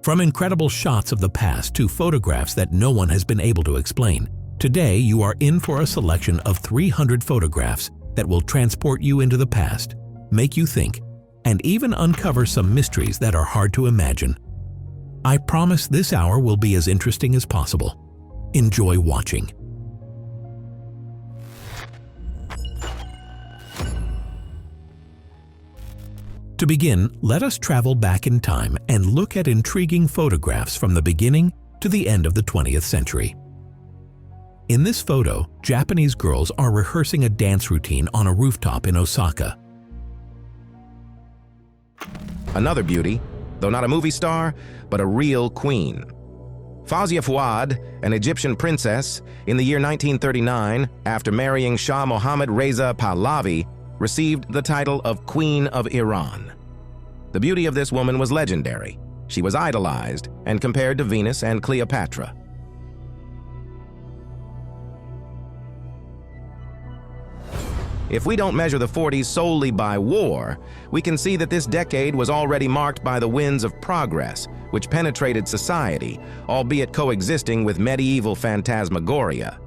From incredible shots of the past to photographs that no one has been able to explain, today you are in for a selection of 300 photographs that will transport you into the past, make you think, and even uncover some mysteries that are hard to imagine. I promise this hour will be as interesting as possible. Enjoy watching. To begin, let us travel back in time and look at intriguing photographs from the beginning to the end of the 20th century. In this photo, Japanese girls are rehearsing a dance routine on a rooftop in Osaka. Another beauty, though not a movie star, but a real queen. Fawzia Fuad, an Egyptian princess, in the year 1939, after marrying Shah Mohammad Reza Pahlavi, received the title of Queen of Iran. The beauty of this woman was legendary. She was idolized and compared to Venus and Cleopatra. If we don't measure the 40s solely by war, we can see that this decade was already marked by the winds of progress, which penetrated society, albeit coexisting with medieval phantasmagoria.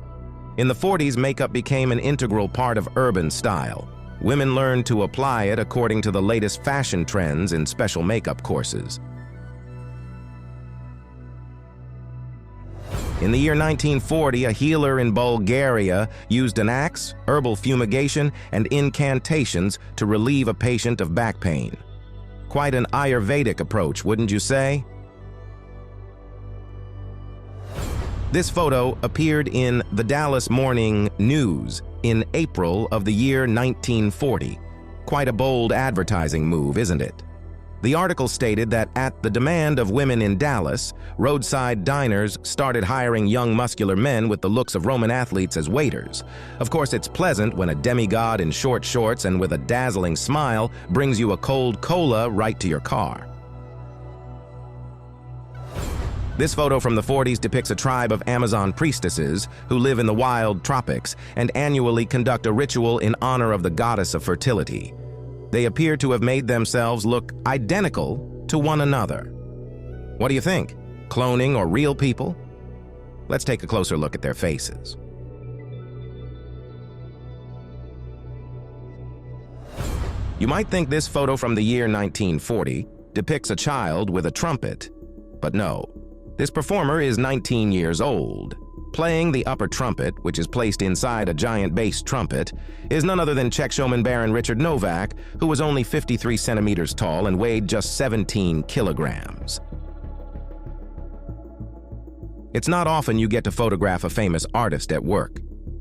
In the 40s, makeup became an integral part of urban style. Women learned to apply it according to the latest fashion trends in special makeup courses. In the year 1940, a healer in Bulgaria used an axe, herbal fumigation, and incantations to relieve a patient of back pain. Quite an Ayurvedic approach, wouldn't you say? This photo appeared in the Dallas Morning News in April of the year 1940. Quite a bold advertising move, isn't it? The article stated that at the demand of women in Dallas, roadside diners started hiring young muscular men with the looks of Roman athletes as waiters. Of course, it's pleasant when a demigod in short shorts and with a dazzling smile brings you a cold cola right to your car. This photo from the 40s depicts a tribe of Amazon priestesses who live in the wild tropics and annually conduct a ritual in honor of the goddess of fertility. They appear to have made themselves look identical to one another. What do you think? Cloning or real people? Let's take a closer look at their faces. You might think this photo from the year 1940 depicts a child with a trumpet, but no. This performer is 19 years old. Playing the upper trumpet, which is placed inside a giant bass trumpet, is none other than Czech showman Baron Richard Novak, who was only 53 centimeters tall and weighed just 17 kilograms. It's not often you get to photograph a famous artist at work.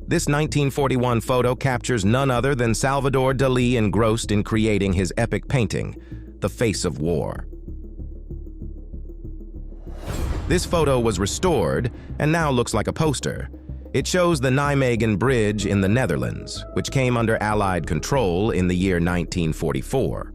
This 1941 photo captures none other than Salvador Dalí engrossed in creating his epic painting, The Face of War. This photo was restored and now looks like a poster. It shows the Nijmegen Bridge in the Netherlands, which came under Allied control in the year 1944.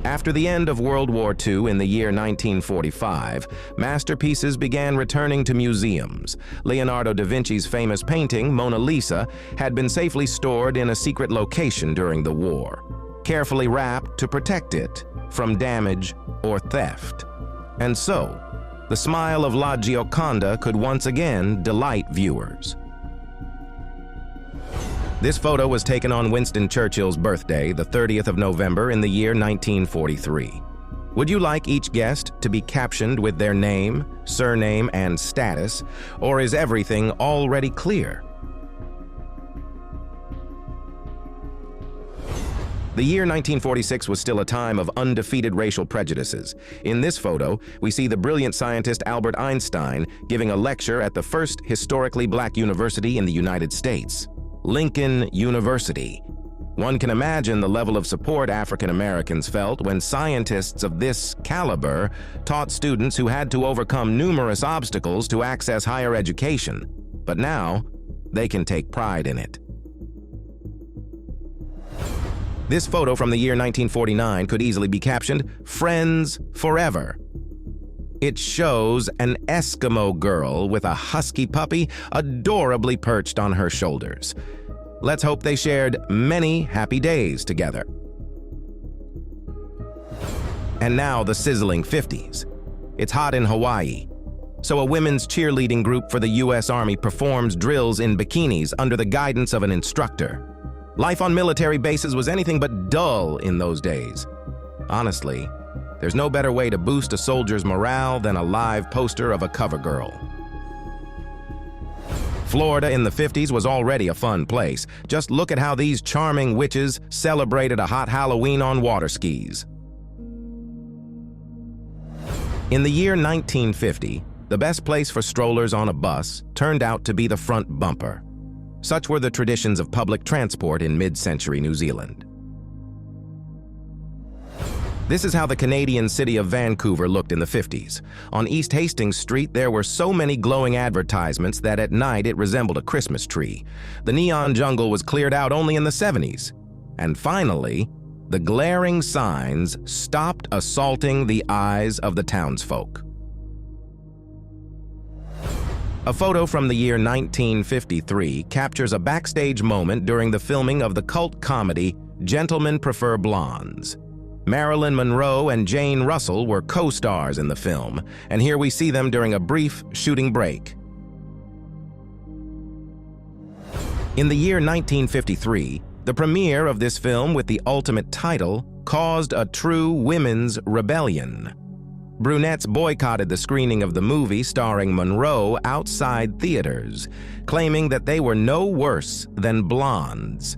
After the end of World War II in the year 1945, masterpieces began returning to museums. Leonardo da Vinci's famous painting, Mona Lisa, had been safely stored in a secret location during the war, carefully wrapped to protect it from damage or theft. And so, the smile of La Gioconda could once again delight viewers. This photo was taken on Winston Churchill's birthday, the 30th of November in the year 1943. Would you like each guest to be captioned with their name, surname, and status, or is everything already clear? The year 1946 was still a time of undefeated racial prejudices. In this photo, we see the brilliant scientist Albert Einstein giving a lecture at the first historically black university in the United States, Lincoln University. One can imagine the level of support African Americans felt when scientists of this caliber taught students who had to overcome numerous obstacles to access higher education. But now, they can take pride in it. This photo from the year 1949 could easily be captioned, "Friends Forever." It shows an Eskimo girl with a husky puppy adorably perched on her shoulders. Let's hope they shared many happy days together. And now the sizzling 50s. It's hot in Hawaii. So a women's cheerleading group for the U.S. Army performs drills in bikinis under the guidance of an instructor. Life on military bases was anything but dull in those days. Honestly, there's no better way to boost a soldier's morale than a live poster of a cover girl. Florida in the 50s was already a fun place. Just look at how these charming witches celebrated a hot Halloween on water skis. In the year 1950, the best place for strollers on a bus turned out to be the front bumper. Such were the traditions of public transport in mid-century New Zealand. This is how the Canadian city of Vancouver looked in the 50s. On East Hastings Street, there were so many glowing advertisements that at night it resembled a Christmas tree. The neon jungle was cleared out only in the 70s. And finally, the glaring signs stopped assaulting the eyes of the townsfolk. A photo from the year 1953 captures a backstage moment during the filming of the cult comedy Gentlemen Prefer Blondes. Marilyn Monroe and Jane Russell were co-stars in the film, and here we see them during a brief shooting break. In the year 1953, the premiere of this film with the ultimate title caused a true women's rebellion. Brunettes boycotted the screening of the movie starring Monroe outside theaters, claiming that they were no worse than blondes.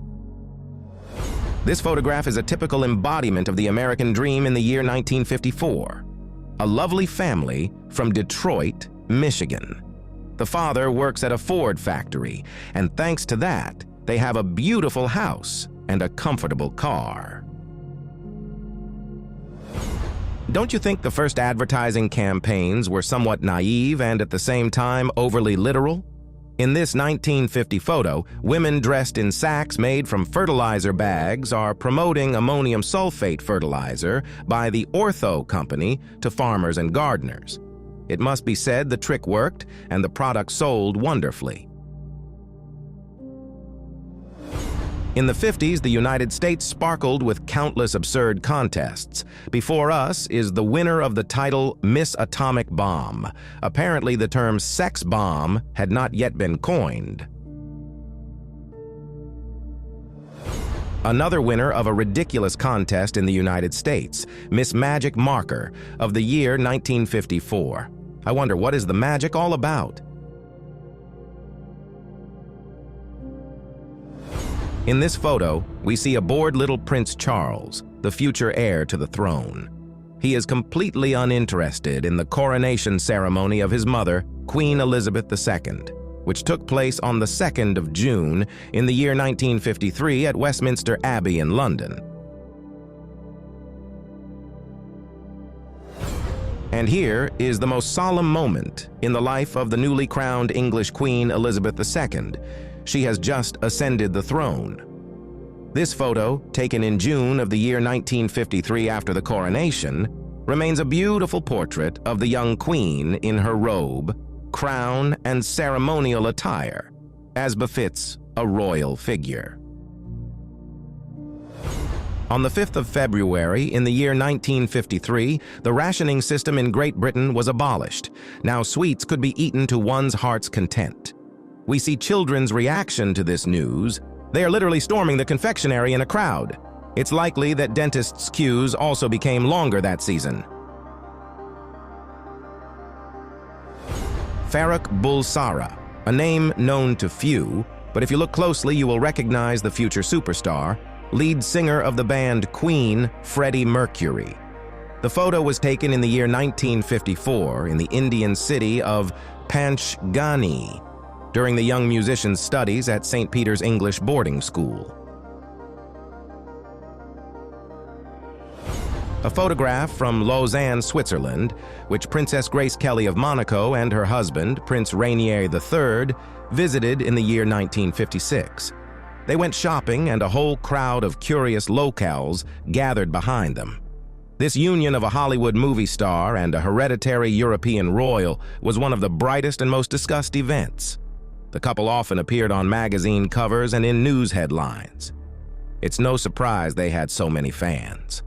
This photograph is a typical embodiment of the American dream in the year 1954. A lovely family from Detroit, Michigan. The father works at a Ford factory, and thanks to that, they have a beautiful house and a comfortable car. Don't you think the first advertising campaigns were somewhat naive and at the same time overly literal? In this 1950 photo, women dressed in sacks made from fertilizer bags are promoting ammonium sulfate fertilizer by the Ortho Company to farmers and gardeners. It must be said the trick worked and the product sold wonderfully. In the 50s, the United States sparkled with countless absurd contests. Before us is the winner of the title Miss Atomic Bomb. Apparently, the term sex bomb had not yet been coined. Another winner of a ridiculous contest in the United States, Miss Magic Marker of the year 1954. I wonder, what is the magic all about? In this photo, we see a bored little Prince Charles, the future heir to the throne. He is completely uninterested in the coronation ceremony of his mother, Queen Elizabeth II, which took place on the 2nd of June in the year 1953 at Westminster Abbey in London. And here is the most solemn moment in the life of the newly crowned English Queen Elizabeth II. She has just ascended the throne. This photo, taken in June of the year 1953 after the coronation, remains a beautiful portrait of the young queen in her robe, crown, and ceremonial attire, as befits a royal figure. On the 5th of February in the year 1953, the rationing system in Great Britain was abolished. Now sweets could be eaten to one's heart's content. We see children's reaction to this news. They are literally storming the confectionery in a crowd. It's likely that dentists' queues also became longer that season. Farrokh Bulsara, a name known to few, but if you look closely you will recognize the future superstar, lead singer of the band Queen, Freddie Mercury. The photo was taken in the year 1954 in the Indian city of Panchgani, during the young musician's studies at St. Peter's English boarding school. A photograph from Lausanne, Switzerland, which Princess Grace Kelly of Monaco and her husband, Prince Rainier III, visited in the year 1956. They went shopping and a whole crowd of curious locals gathered behind them. This union of a Hollywood movie star and a hereditary European royal was one of the brightest and most discussed events. The couple often appeared on magazine covers and in news headlines. It's no surprise they had so many fans.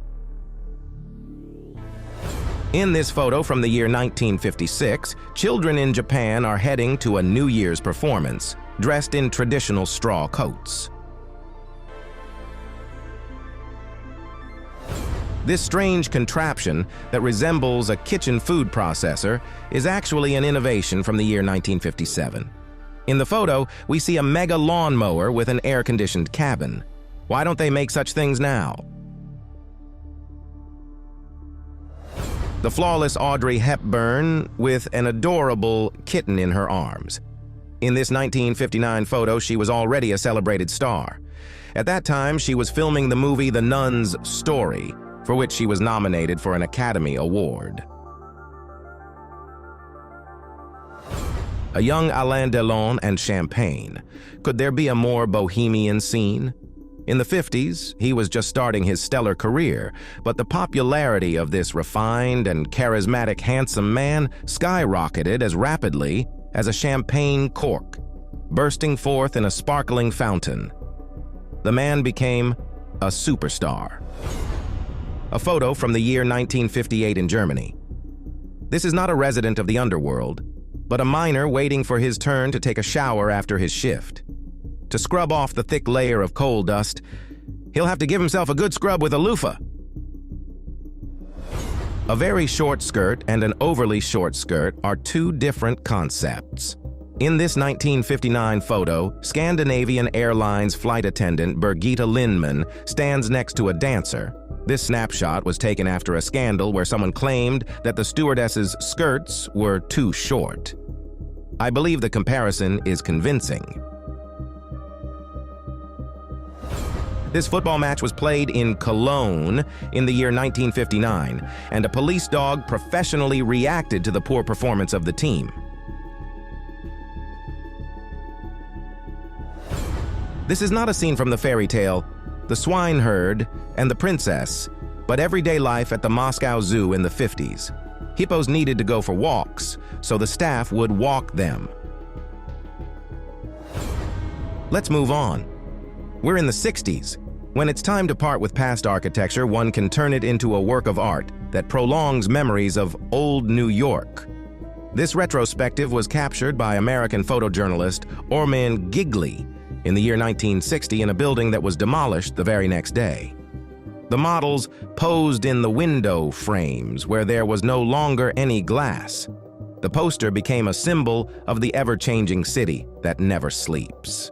In this photo from the year 1956, children in Japan are heading to a New Year's performance, dressed in traditional straw coats. This strange contraption that resembles a kitchen food processor is actually an innovation from the year 1957. In the photo, we see a mega lawnmower with an air-conditioned cabin. Why don't they make such things now? The flawless Audrey Hepburn with an adorable kitten in her arms. In this 1959 photo, she was already a celebrated star. At that time, she was filming the movie The Nun's Story, for which she was nominated for an Academy Award. A young Alain Delon and champagne. Could there be a more bohemian scene? In the 50s, he was just starting his stellar career, but the popularity of this refined and charismatic handsome man skyrocketed as rapidly as a champagne cork, bursting forth in a sparkling fountain. The man became a superstar. A photo from the year 1958 in Germany. This is not a resident of the underworld, but a miner waiting for his turn to take a shower after his shift. To scrub off the thick layer of coal dust, he'll have to give himself a good scrub with a loofah. A very short skirt and an overly short skirt are two different concepts. In this 1959 photo, Scandinavian Airlines flight attendant Birgitta Lindman stands next to a dancer. This snapshot was taken after a scandal where someone claimed that the stewardess's skirts were too short. I believe the comparison is convincing. This football match was played in Cologne in the year 1959, and a police dog professionally reacted to the poor performance of the team. This is not a scene from the fairy tale The Swineherd and the Princess, but everyday life at the Moscow Zoo in the 50s. Hippos needed to go for walks, so the staff would walk them. Let's move on. We're in the 60s. When it's time to part with past architecture, one can turn it into a work of art that prolongs memories of old New York. This retrospective was captured by American photojournalist Orman Gigley in the year 1960 in a building that was demolished the very next day. The models posed in the window frames where there was no longer any glass. The poster became a symbol of the ever-changing city that never sleeps.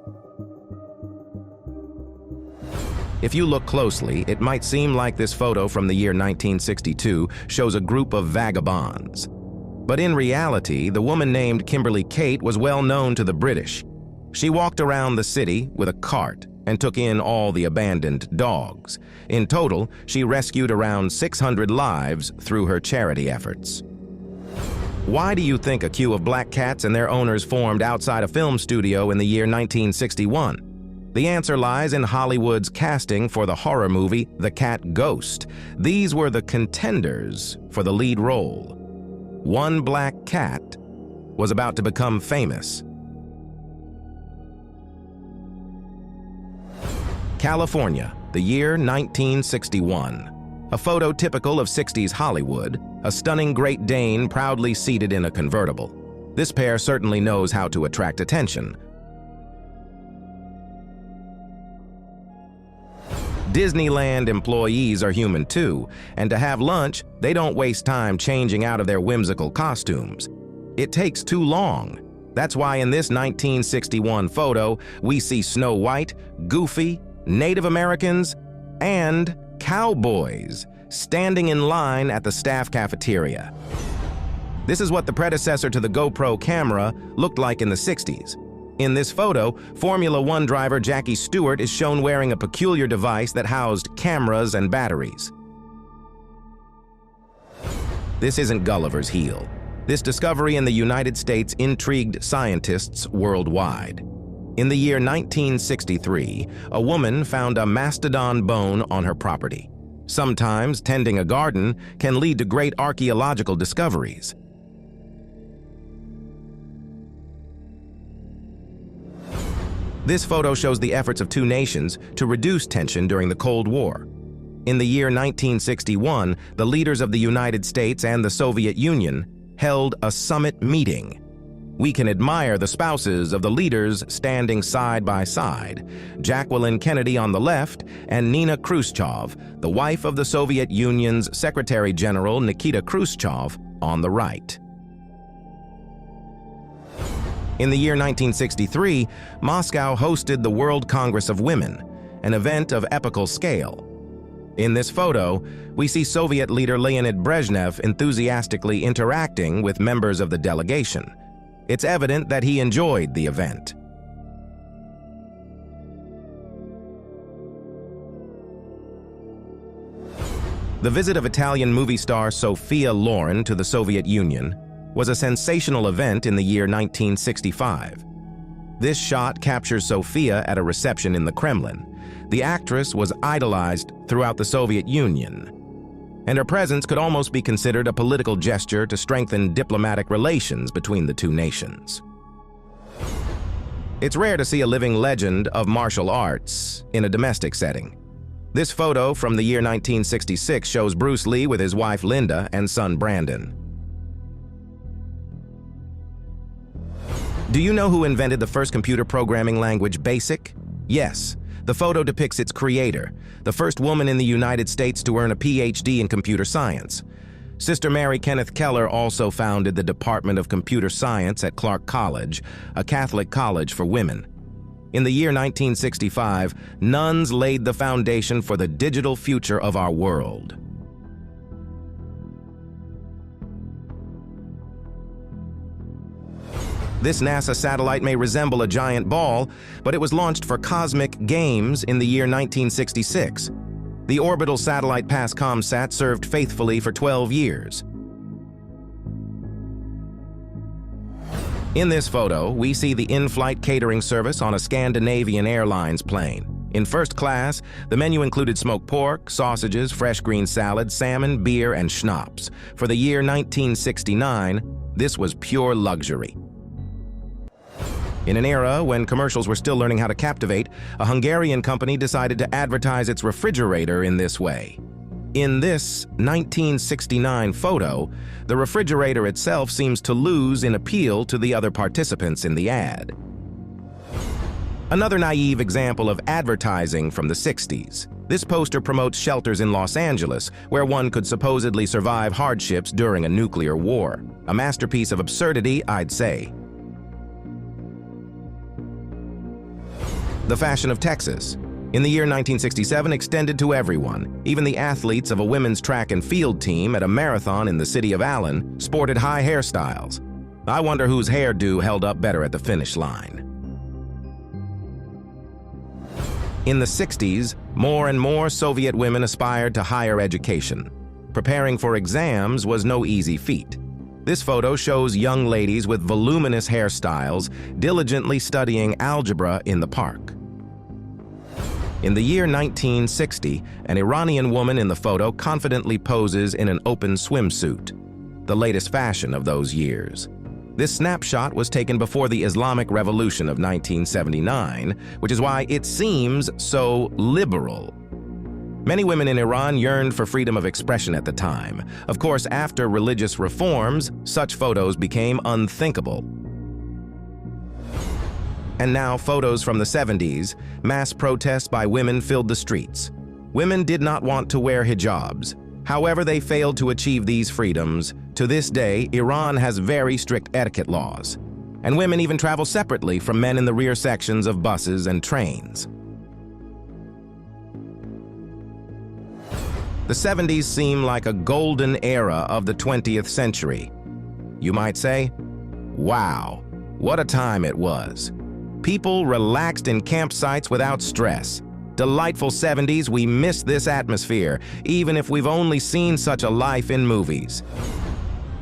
If you look closely, it might seem like this photo from the year 1962 shows a group of vagabonds. But in reality, the woman named Kimberly Kate was well known to the British. She walked around the city with a cart and took in all the abandoned dogs. In total, she rescued around 600 lives through her charity efforts. Why do you think a queue of black cats and their owners formed outside a film studio in the year 1961? The answer lies in Hollywood's casting for the horror movie The Cat Ghost. These were the contenders for the lead role. One black cat was about to become famous. California, the year 1961. A photo typical of 60s Hollywood, a stunning Great Dane proudly seated in a convertible. This pair certainly knows how to attract attention. Disneyland employees are human too, and to have lunch, they don't waste time changing out of their whimsical costumes. It takes too long. That's why in this 1961 photo, we see Snow White, Goofy, Native Americans, and cowboys standing in line at the staff cafeteria. This is what the predecessor to the GoPro camera looked like in the 60s. In this photo, Formula One driver Jackie Stewart is shown wearing a peculiar device that housed cameras and batteries. This isn't Gulliver's heel. This discovery in the United States intrigued scientists worldwide. In the year 1963, a woman found a mastodon bone on her property. Sometimes tending a garden can lead to great archaeological discoveries. This photo shows the efforts of two nations to reduce tension during the Cold War. In the year 1961, the leaders of the United States and the Soviet Union held a summit meeting. We can admire the spouses of the leaders standing side by side, Jacqueline Kennedy on the left and Nina Khrushchev, the wife of the Soviet Union's Secretary General Nikita Khrushchev, on the right. In the year 1963, Moscow hosted the World Congress of Women, an event of epical scale. In this photo, we see Soviet leader Leonid Brezhnev enthusiastically interacting with members of the delegation. It's evident that he enjoyed the event. The visit of Italian movie star Sophia Loren to the Soviet Union was a sensational event in the year 1965. This shot captures Sophia at a reception in the Kremlin. The actress was idolized throughout the Soviet Union, and her presence could almost be considered a political gesture to strengthen diplomatic relations between the two nations. It's rare to see a living legend of martial arts in a domestic setting. This photo from the year 1966 shows Bruce Lee with his wife Linda and son Brandon. Do you know who invented the first computer programming language, BASIC? Yes. The photo depicts its creator, the first woman in the United States to earn a PhD in computer science. Sister Mary Kenneth Keller also founded the Department of Computer Science at Clark College, a Catholic college for women. In the year 1965, nuns laid the foundation for the digital future of our world. This NASA satellite may resemble a giant ball, but it was launched for cosmic games in the year 1966. The orbital satellite PASCOMSat served faithfully for 12 years. In this photo, we see the in-flight catering service on a Scandinavian Airlines plane. In first class, the menu included smoked pork, sausages, fresh green salad, salmon, beer, and schnapps. For the year 1969, this was pure luxury. In an era when commercials were still learning how to captivate, a Hungarian company decided to advertise its refrigerator in this way. In this 1969 photo, the refrigerator itself seems to lose in appeal to the other participants in the ad. Another naive example of advertising from the 60s. This poster promotes shelters in Los Angeles, where one could supposedly survive hardships during a nuclear war. A masterpiece of absurdity, I'd say. The fashion of Texas. In the year 1967, extended to everyone. Even the athletes of a women's track and field team at a marathon in the city of Allen sported high hairstyles. I wonder whose hairdo held up better at the finish line. In the 60s, more and more Soviet women aspired to higher education. Preparing for exams was no easy feat. This photo shows young ladies with voluminous hairstyles diligently studying algebra in the park. In the year 1960, an Iranian woman in the photo confidently poses in an open swimsuit, the latest fashion of those years. This snapshot was taken before the Islamic Revolution of 1979, which is why it seems so liberal. Many women in Iran yearned for freedom of expression at the time. Of course, after religious reforms, such photos became unthinkable. And now, photos from the 70s, mass protests by women filled the streets. Women did not want to wear hijabs. However, they failed to achieve these freedoms. To this day, Iran has very strict etiquette laws. And women even travel separately from men in the rear sections of buses and trains. The 70s seem like a golden era of the 20th century. You might say, wow, what a time it was. People relaxed in campsites without stress. Delightful 70s, we miss this atmosphere, even if we've only seen such a life in movies.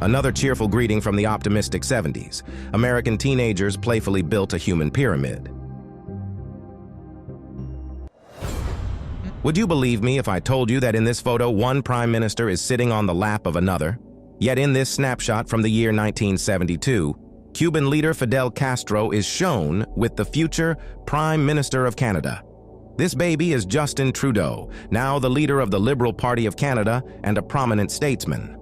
Another cheerful greeting from the optimistic 70s. American teenagers playfully built a human pyramid. Would you believe me if I told you that in this photo, one prime minister is sitting on the lap of another? Yet in this snapshot from the year 1972, Cuban leader Fidel Castro is shown with the future Prime Minister of Canada. This baby is Justin Trudeau, now the leader of the Liberal Party of Canada and a prominent statesman.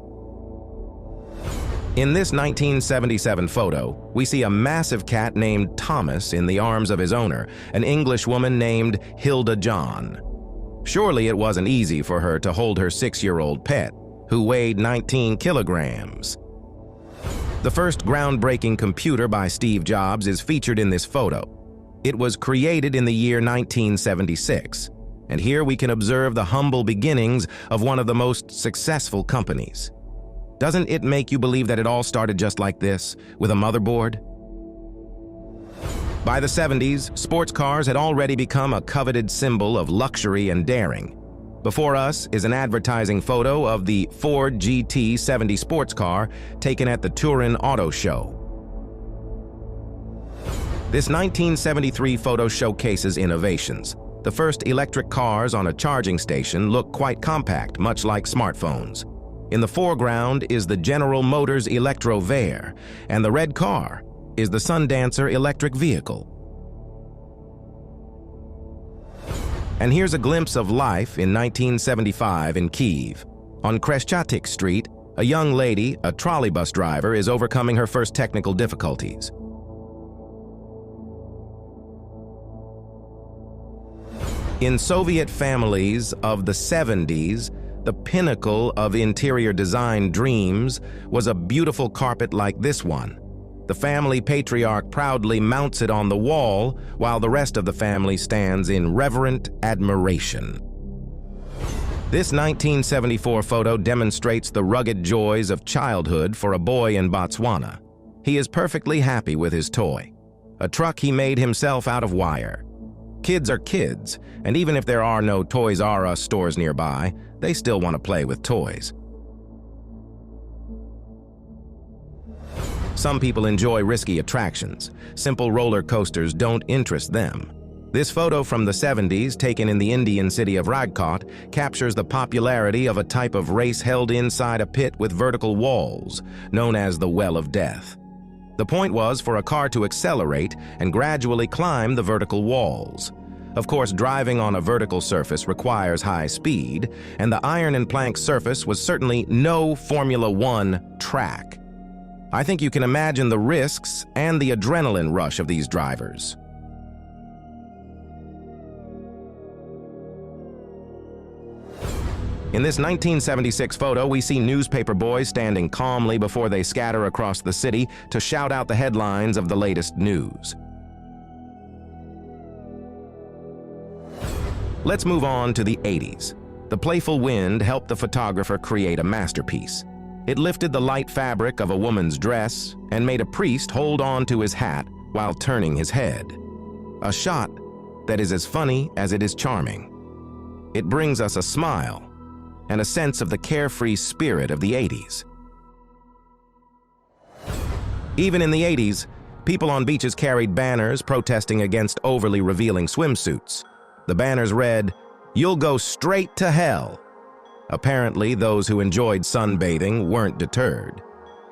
In this 1977 photo, we see a massive cat named Thomas in the arms of his owner, an English woman named Hilda John. Surely it wasn't easy for her to hold her 6-year-old pet, who weighed 19 kilograms. The first groundbreaking computer by Steve Jobs is featured in this photo. It was created in the year 1976, and here we can observe the humble beginnings of one of the most successful companies. Doesn't it make you believe that it all started just like this, with a motherboard? By the 70s, sports cars had already become a coveted symbol of luxury and daring. Before us is an advertising photo of the Ford GT70 sports car taken at the Turin Auto Show. This 1973 photo showcases innovations. The first electric cars on a charging station look quite compact, much like smartphones. In the foreground is the General Motors Electro-Vare, and the red car is the Sundancer electric vehicle. And here's a glimpse of life in 1975 in Kyiv. On Kreshchatyk Street, a young lady, a trolleybus driver, is overcoming her first technical difficulties. In Soviet families of the 70s, the pinnacle of interior design dreams was a beautiful carpet like this one. The family patriarch proudly mounts it on the wall, while the rest of the family stands in reverent admiration. This 1974 photo demonstrates the rugged joys of childhood for a boy in Botswana. He is perfectly happy with his toy, a truck he made himself out of wire. Kids are kids, and even if there are no Toys R Us stores nearby, they still want to play with toys. Some people enjoy risky attractions. Simple roller coasters don't interest them. This photo from the 70s, taken in the Indian city of Rajkot, captures the popularity of a type of race held inside a pit with vertical walls, known as the Well of Death. The point was for a car to accelerate and gradually climb the vertical walls. Of course, driving on a vertical surface requires high speed, and the iron and plank surface was certainly no Formula One track. I think you can imagine the risks and the adrenaline rush of these drivers. In this 1976 photo, we see newspaper boys standing calmly before they scatter across the city to shout out the headlines of the latest news. Let's move on to the 80s. The playful wind helped the photographer create a masterpiece. It lifted the light fabric of a woman's dress and made a priest hold on to his hat while turning his head. A shot that is as funny as it is charming. It brings us a smile and a sense of the carefree spirit of the 80s. Even in the 80s, people on beaches carried banners protesting against overly revealing swimsuits. The banners read, "You'll go straight to hell." Apparently, those who enjoyed sunbathing weren't deterred.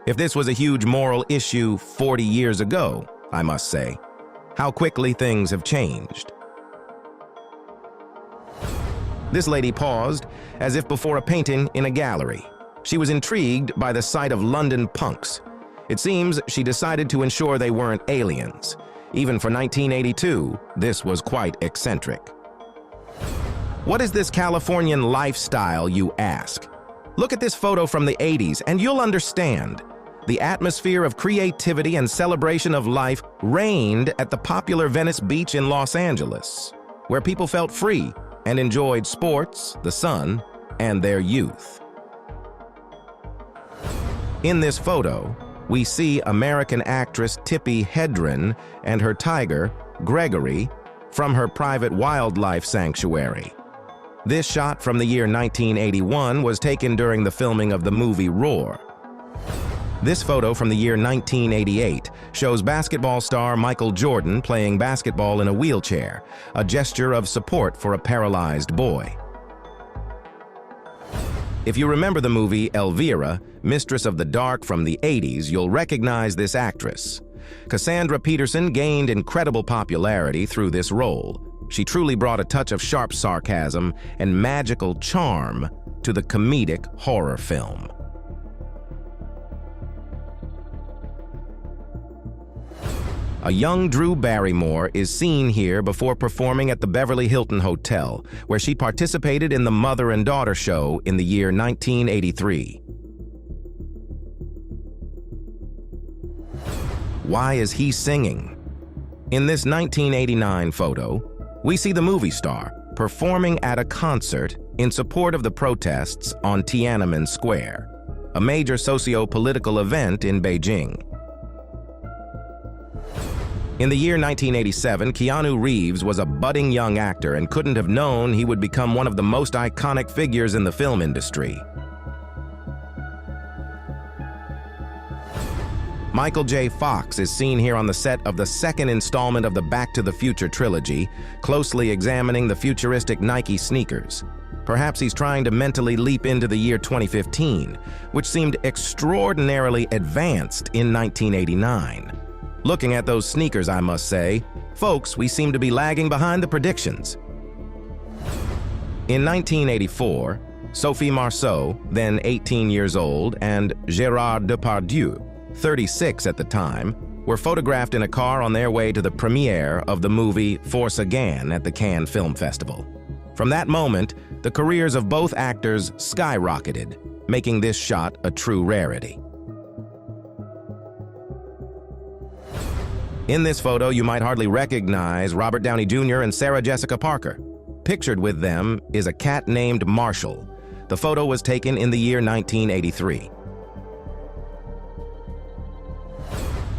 If this was a huge moral issue 40 years ago, I must say, how quickly things have changed. This lady paused, as if before a painting in a gallery. She was intrigued by the sight of London punks. It seems she decided to ensure they weren't aliens. Even for 1982, this was quite eccentric. What is this Californian lifestyle, you ask? Look at this photo from the 80s and you'll understand. The atmosphere of creativity and celebration of life reigned at the popular Venice Beach in Los Angeles, where people felt free and enjoyed sports, the sun, and their youth. In this photo, we see American actress Tippi Hedren and her tiger, Gregory, from her private wildlife sanctuary. This shot from the year 1981 was taken during the filming of the movie Roar. This photo from the year 1988 shows basketball star Michael Jordan playing basketball in a wheelchair, a gesture of support for a paralyzed boy. If you remember the movie Elvira, Mistress of the Dark from the 80s, you'll recognize this actress. Cassandra Peterson gained incredible popularity through this role. She truly brought a touch of sharp sarcasm and magical charm to the comedic horror film. A young Drew Barrymore is seen here before performing at the Beverly Hilton Hotel, where she participated in the Mother and Daughter show in the year 1983. Why is he singing? In this 1989 photo, we see the movie star performing at a concert in support of the protests on Tiananmen Square, a major socio-political event in Beijing. In the year 1987, Keanu Reeves was a budding young actor and couldn't have known he would become one of the most iconic figures in the film industry. Michael J. Fox is seen here on the set of the second installment of the Back to the Future trilogy, closely examining the futuristic Nike sneakers. Perhaps he's trying to mentally leap into the year 2015, which seemed extraordinarily advanced in 1989. Looking at those sneakers, I must say, folks, we seem to be lagging behind the predictions. In 1984, Sophie Marceau, then 18 years old, and Gérard Depardieu, 36 at the time, were photographed in a car on their way to the premiere of the movie Force Again at the Cannes Film Festival. From that moment, the careers of both actors skyrocketed, making this shot a true rarity. In this photo, you might hardly recognize Robert Downey Jr. and Sarah Jessica Parker. Pictured with them is a cat named Marshall. The photo was taken in the year 1983.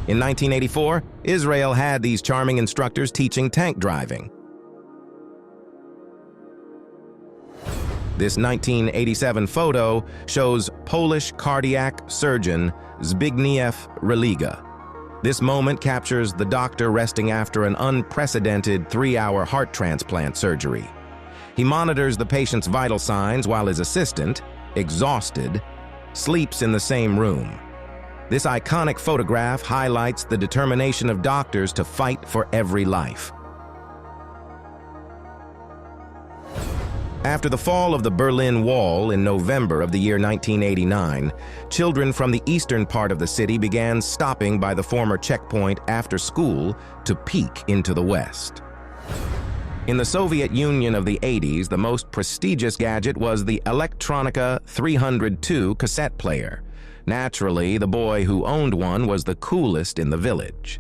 In 1984, Israel had these charming instructors teaching tank driving. This 1987 photo shows Polish cardiac surgeon Zbigniew Religa. This moment captures the doctor resting after an unprecedented 3-hour heart transplant surgery. He monitors the patient's vital signs while his assistant, exhausted, sleeps in the same room. This iconic photograph highlights the determination of doctors to fight for every life. After the fall of the Berlin Wall in November of the year 1989, children from the eastern part of the city began stopping by the former checkpoint after school to peek into the West. In the Soviet Union of the 80s, the most prestigious gadget was the Electronica 302 cassette player. Naturally, the boy who owned one was the coolest in the village.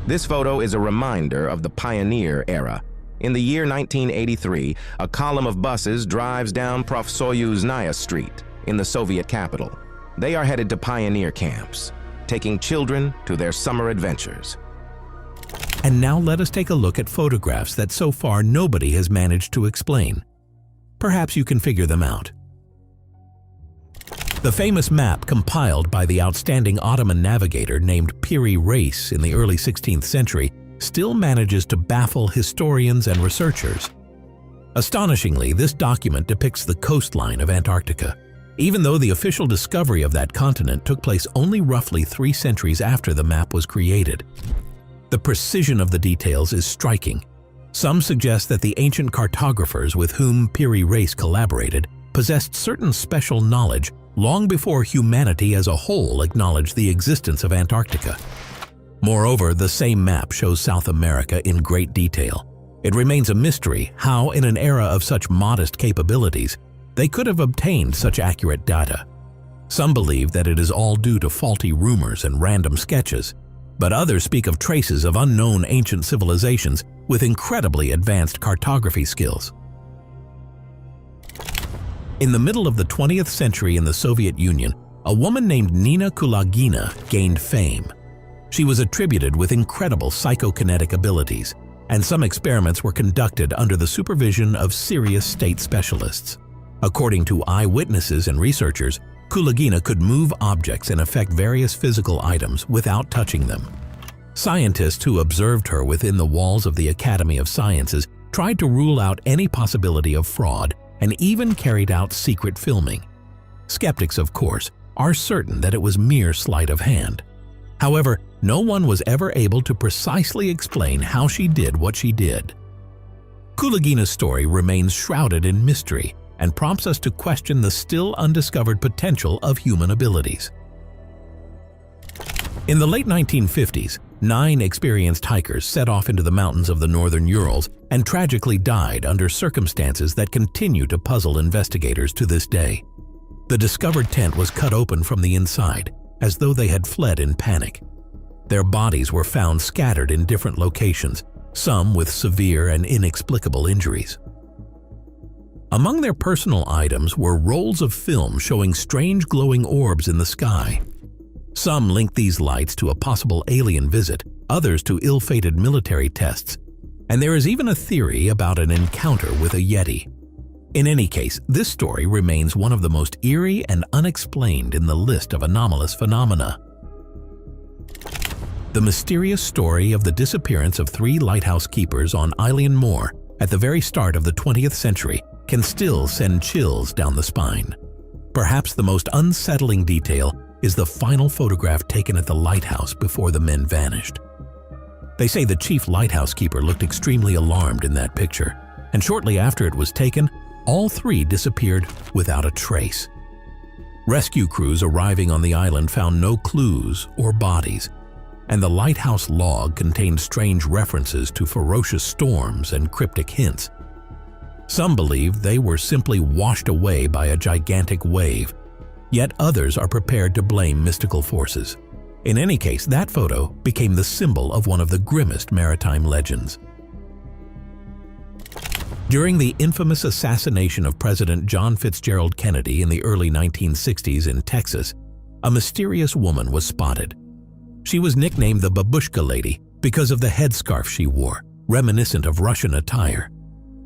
This photo is a reminder of the pioneer era. In the year 1983, a column of buses drives down Profsoyuznaya Street in the Soviet capital. They are headed to pioneer camps, taking children to their summer adventures. And now let us take a look at photographs that so far nobody has managed to explain. Perhaps you can figure them out. The famous map compiled by the outstanding Ottoman navigator named Piri Reis in the early 16th century still manages to baffle historians and researchers. Astonishingly, this document depicts the coastline of Antarctica, even though the official discovery of that continent took place only roughly 3 centuries after the map was created. The precision of the details is striking. Some suggest that the ancient cartographers with whom Piri Reis collaborated possessed certain special knowledge long before humanity as a whole acknowledged the existence of Antarctica. Moreover, the same map shows South America in great detail. It remains a mystery how, in an era of such modest capabilities, they could have obtained such accurate data. Some believe that it is all due to faulty rumors and random sketches, but others speak of traces of unknown ancient civilizations with incredibly advanced cartography skills. In the middle of the 20th century in the Soviet Union, a woman named Nina Kulagina gained fame. She was attributed with incredible psychokinetic abilities, and some experiments were conducted under the supervision of serious state specialists. According to eyewitnesses and researchers, Kulagina could move objects and affect various physical items without touching them. Scientists who observed her within the walls of the Academy of Sciences tried to rule out any possibility of fraud and even carried out secret filming. Skeptics, of course, are certain that it was mere sleight of hand. However, no one was ever able to precisely explain how she did what she did. Kulagina's story remains shrouded in mystery and prompts us to question the still undiscovered potential of human abilities. In the late 1950s, 9 experienced hikers set off into the mountains of the northern Urals and tragically died under circumstances that continue to puzzle investigators to this day. The discovered tent was cut open from the inside, as though they had fled in panic. Their bodies were found scattered in different locations, some with severe and inexplicable injuries. Among their personal items were rolls of film showing strange glowing orbs in the sky. Some linked these lights to a possible alien visit, others to ill-fated military tests, and there is even a theory about an encounter with a Yeti. In any case, this story remains one of the most eerie and unexplained in the list of anomalous phenomena. The mysterious story of the disappearance of 3 lighthouse keepers on Eilean Moor at the very start of the 20th century can still send chills down the spine. Perhaps the most unsettling detail is the final photograph taken at the lighthouse before the men vanished. They say the chief lighthouse keeper looked extremely alarmed in that picture, and shortly after it was taken, all 3 disappeared without a trace. Rescue crews arriving on the island found no clues or bodies, and the lighthouse log contained strange references to ferocious storms and cryptic hints. Some believe they were simply washed away by a gigantic wave, yet others are prepared to blame mystical forces. In any case, that photo became the symbol of one of the grimmest maritime legends. During the infamous assassination of President John Fitzgerald Kennedy in the early 1960s in Texas, a mysterious woman was spotted. She was nicknamed the Babushka Lady because of the headscarf she wore, reminiscent of Russian attire.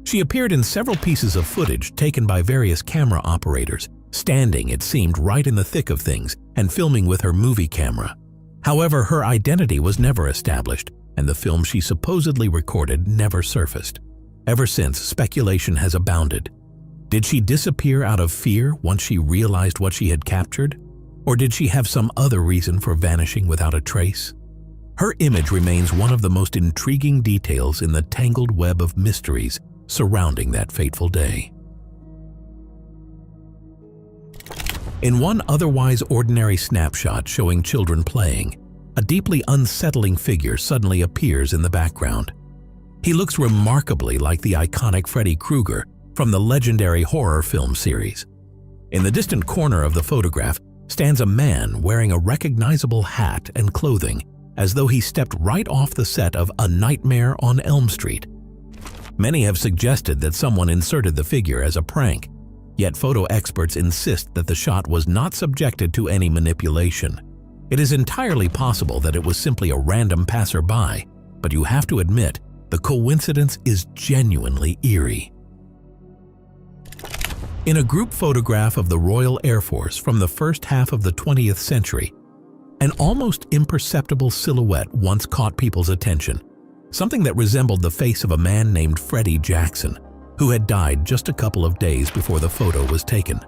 She appeared in several pieces of footage taken by various camera operators, standing, it seemed, right in the thick of things and filming with her movie camera. However, her identity was never established, and the film she supposedly recorded never surfaced. Ever since, speculation has abounded. Did she disappear out of fear once she realized what she had captured? Or did she have some other reason for vanishing without a trace? Her image remains one of the most intriguing details in the tangled web of mysteries surrounding that fateful day. In one otherwise ordinary snapshot showing children playing, a deeply unsettling figure suddenly appears in the background. He looks remarkably like the iconic Freddy Krueger from the legendary horror film series. In the distant corner of the photograph stands a man wearing a recognizable hat and clothing, as though he stepped right off the set of A Nightmare on Elm Street. Many have suggested that someone inserted the figure as a prank, yet photo experts insist that the shot was not subjected to any manipulation. It is entirely possible that it was simply a random passerby, but you have to admit, the coincidence is genuinely eerie. In a group photograph of the Royal Air Force from the first half of the 20th century, an almost imperceptible silhouette once caught people's attention, something that resembled the face of a man named Freddie Jackson, who had died just a couple of days before the photo was taken.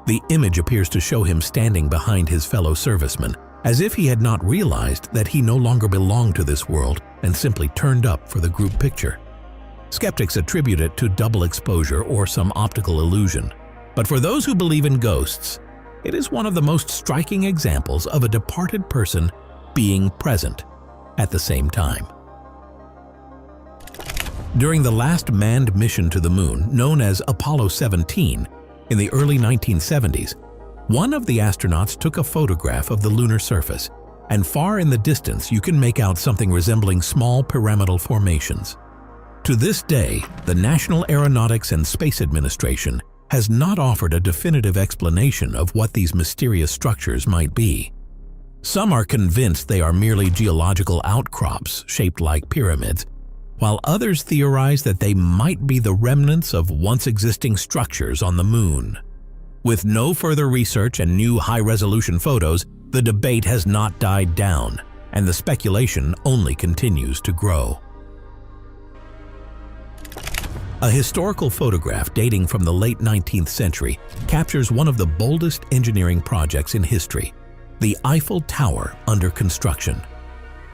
The image appears to show him standing behind his fellow servicemen, as if he had not realized that he no longer belonged to this world and simply turned up for the group picture. Skeptics attribute it to double exposure or some optical illusion, but for those who believe in ghosts, it is one of the most striking examples of a departed person being present at the same time. During the last manned mission to the moon, known as Apollo 17, in the early 1970s, one of the astronauts took a photograph of the lunar surface, and far in the distance you can make out something resembling small pyramidal formations. To this day, the National Aeronautics and Space Administration has not offered a definitive explanation of what these mysterious structures might be. Some are convinced they are merely geological outcrops shaped like pyramids, while others theorize that they might be the remnants of once existing structures on the moon. With no further research and new high-resolution photos, the debate has not died down, and the speculation only continues to grow. A historical photograph dating from the late 19th century captures one of the boldest engineering projects in history. The Eiffel Tower under construction.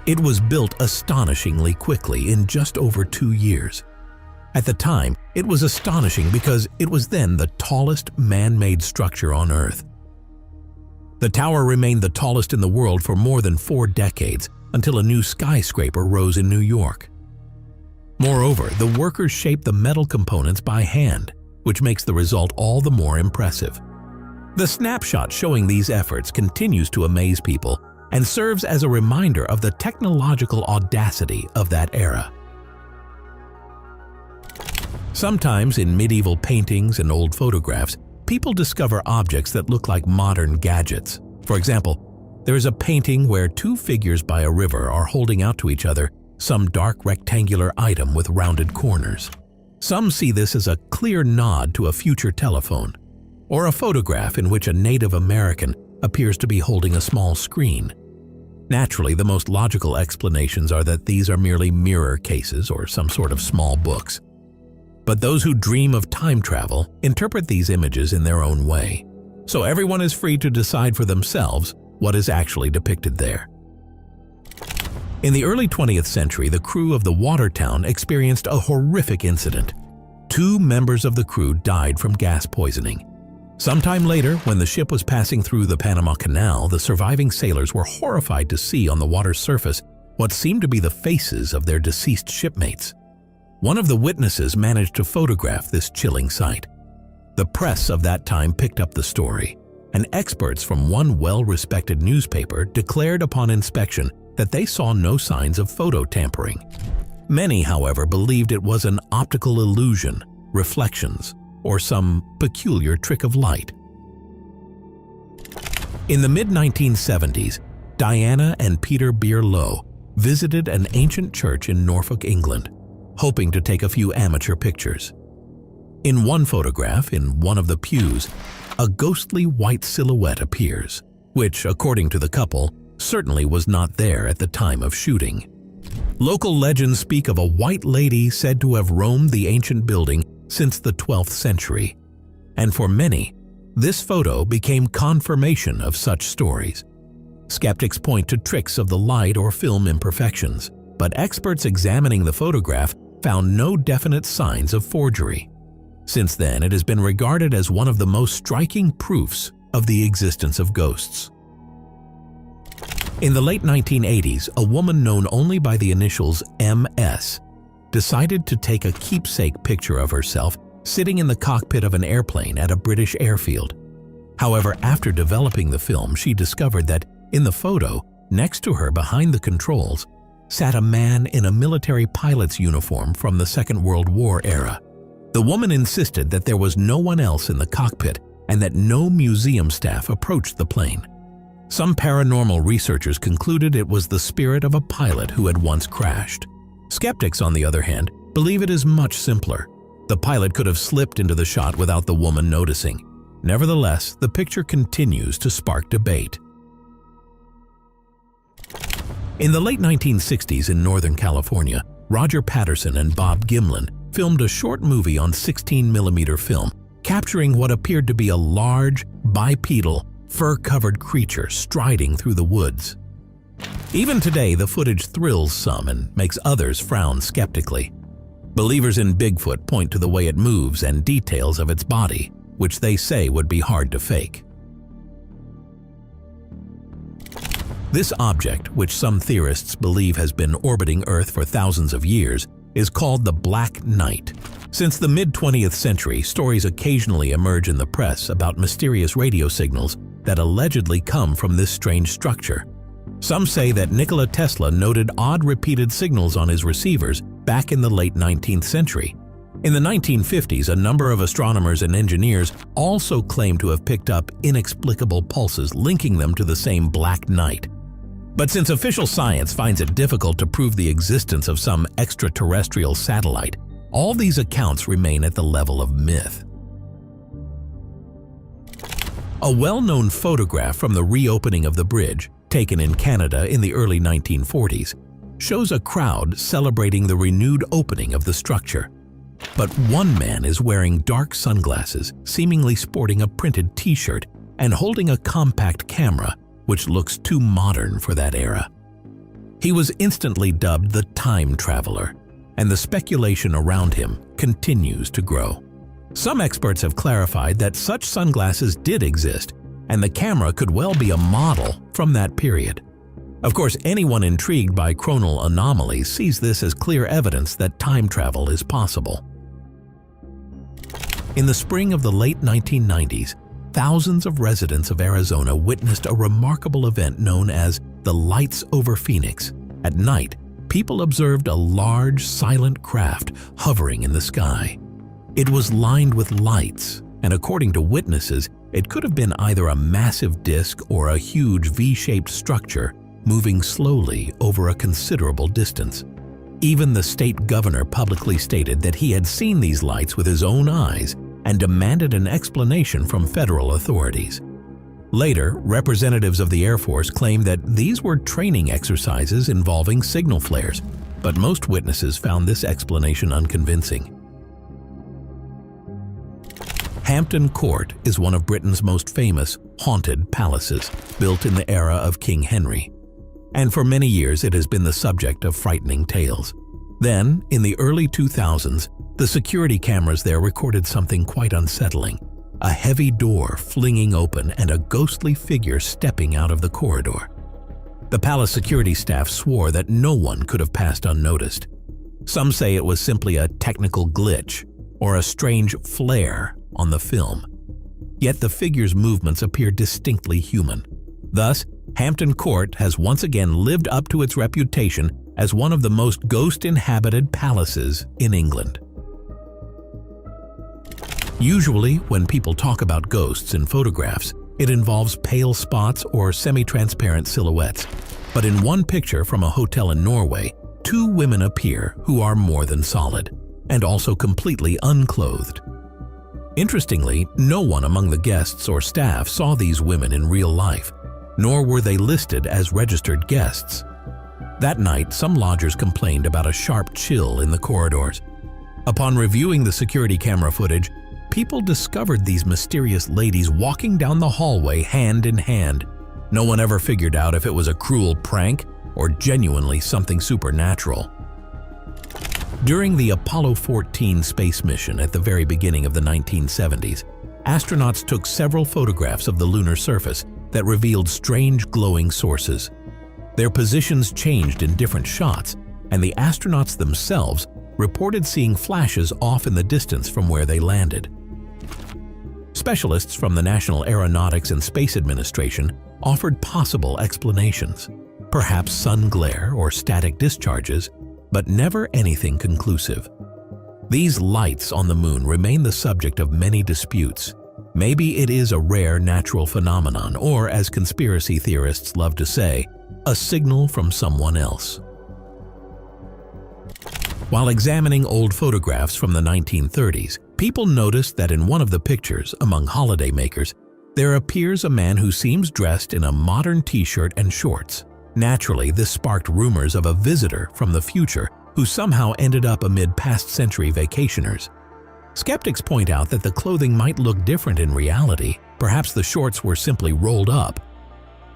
It was built astonishingly quickly in just over 2 years. At the time, it was astonishing because it was then the tallest man-made structure on Earth. The tower remained the tallest in the world for more than 4 decades until a new skyscraper rose in New York. Moreover, the workers shaped the metal components by hand, which makes the result all the more impressive. The snapshot showing these efforts continues to amaze people and serves as a reminder of the technological audacity of that era. Sometimes in medieval paintings and old photographs, people discover objects that look like modern gadgets. For example, there is a painting where 2 figures by a river are holding out to each other some dark rectangular item with rounded corners. Some see this as a clear nod to a future telephone, or a photograph in which a Native American appears to be holding a small screen. Naturally, the most logical explanations are that these are merely mirror cases or some sort of small books. But those who dream of time travel interpret these images in their own way, so everyone is free to decide for themselves what is actually depicted there. In the early 20th century, the crew of the Wartime experienced a horrific incident. 2 members of the crew died from gas poisoning. Sometime later, when the ship was passing through the Panama Canal, the surviving sailors were horrified to see on the water's surface what seemed to be the faces of their deceased shipmates. One of the witnesses managed to photograph this chilling sight. The press of that time picked up the story, and experts from one well-respected newspaper declared upon inspection that they saw no signs of photo tampering. Many, however, believed it was an optical illusion, reflections, or some peculiar trick of light. In the mid-1970s, Diana and Peter Bierlow visited an ancient church in Norfolk, England, hoping to take a few amateur pictures. In one photograph, in one of the pews, a ghostly white silhouette appears, which, according to the couple, certainly was not there at the time of shooting. Local legends speak of a white lady said to have roamed the ancient building since the 12th century, and for many, this photo became confirmation of such stories. Skeptics point to tricks of the light or film imperfections, but experts examining the photograph found no definite signs of forgery. Since then, it has been regarded as one of the most striking proofs of the existence of ghosts. In the late 1980s, a woman known only by the initials MS decided to take a keepsake picture of herself sitting in the cockpit of an airplane at a British airfield. However, after developing the film, she discovered that in the photo, next to her behind the controls, sat a man in a military pilot's uniform from the Second World War era. The woman insisted that there was no one else in the cockpit and that no museum staff approached the plane. Some paranormal researchers concluded it was the spirit of a pilot who had once crashed. Skeptics, on the other hand, believe it is much simpler. The pilot could have slipped into the shot without the woman noticing. Nevertheless, the picture continues to spark debate. In the late 1960s in Northern California, Roger Patterson and Bob Gimlin filmed a short movie on 16mm film, capturing what appeared to be a large, bipedal, fur-covered creature striding through the woods. Even today, the footage thrills some and makes others frown skeptically. Believers in Bigfoot point to the way it moves and details of its body, which they say would be hard to fake. This object, which some theorists believe has been orbiting Earth for thousands of years, is called the Black Knight. Since the mid-20th century, stories occasionally emerge in the press about mysterious radio signals that allegedly come from this strange structure. Some say that Nikola Tesla noted odd repeated signals on his receivers back in the late 19th century. In the 1950s, a number of astronomers and engineers also claimed to have picked up inexplicable pulses linking them to the same Black Knight. But since official science finds it difficult to prove the existence of some extraterrestrial satellite, all these accounts remain at the level of myth. A well-known photograph from the reopening of the bridge, taken in Canada in the early 1940s, shows a crowd celebrating the renewed opening of the structure. But one man is wearing dark sunglasses, seemingly sporting a printed t-shirt, and holding a compact camera, which looks too modern for that era. He was instantly dubbed the Time Traveler, and the speculation around him continues to grow. Some experts have clarified that such sunglasses did exist, and the camera could well be a model from that period. Of course, anyone intrigued by chronal anomalies sees this as clear evidence that time travel is possible. In the spring of the late 1990s, thousands of residents of Arizona witnessed a remarkable event known as the Lights over Phoenix. At night, people observed a large, silent craft hovering in the sky. It was lined with lights, and according to witnesses, it could have been either a massive disk or a huge V-shaped structure moving slowly over a considerable distance. Even the state governor publicly stated that he had seen these lights with his own eyes and demanded an explanation from federal authorities. Later, representatives of the Air Force claimed that these were training exercises involving signal flares, but most witnesses found this explanation unconvincing. Hampton Court is one of Britain's most famous haunted palaces, built in the era of King Henry. And for many years it has been the subject of frightening tales. Then, in the early 2000s, the security cameras there recorded something quite unsettling: a heavy door flinging open and a ghostly figure stepping out of the corridor. The palace security staff swore that no one could have passed unnoticed. Some say it was simply a technical glitch or a strange flare on the film. Yet the figure's movements appear distinctly human. Thus, Hampton Court has once again lived up to its reputation as one of the most ghost-inhabited palaces in England. Usually, when people talk about ghosts in photographs, it involves pale spots or semi-transparent silhouettes. But in one picture from a hotel in Norway, two women appear who are more than solid, and also completely unclothed. Interestingly, no one among the guests or staff saw these women in real life, nor were they listed as registered guests. That night, some lodgers complained about a sharp chill in the corridors. Upon reviewing the security camera footage, people discovered these mysterious ladies walking down the hallway hand in hand. No one ever figured out if it was a cruel prank or genuinely something supernatural. During the Apollo 14 space mission at the very beginning of the 1970s, astronauts took several photographs of the lunar surface that revealed strange glowing sources. Their positions changed in different shots, and the astronauts themselves reported seeing flashes off in the distance from where they landed. Specialists from the National Aeronautics and Space Administration offered possible explanations, perhaps sun glare or static discharges, but never anything conclusive. These lights on the moon remain the subject of many disputes. Maybe it is a rare natural phenomenon, or, as conspiracy theorists love to say, a signal from someone else. While examining old photographs from the 1930s, people noticed that in one of the pictures, among holidaymakers, there appears a man who seems dressed in a modern t-shirt and shorts. Naturally, this sparked rumors of a visitor from the future who somehow ended up amid past-century vacationers. Skeptics point out that the clothing might look different in reality. Perhaps the shorts were simply rolled up.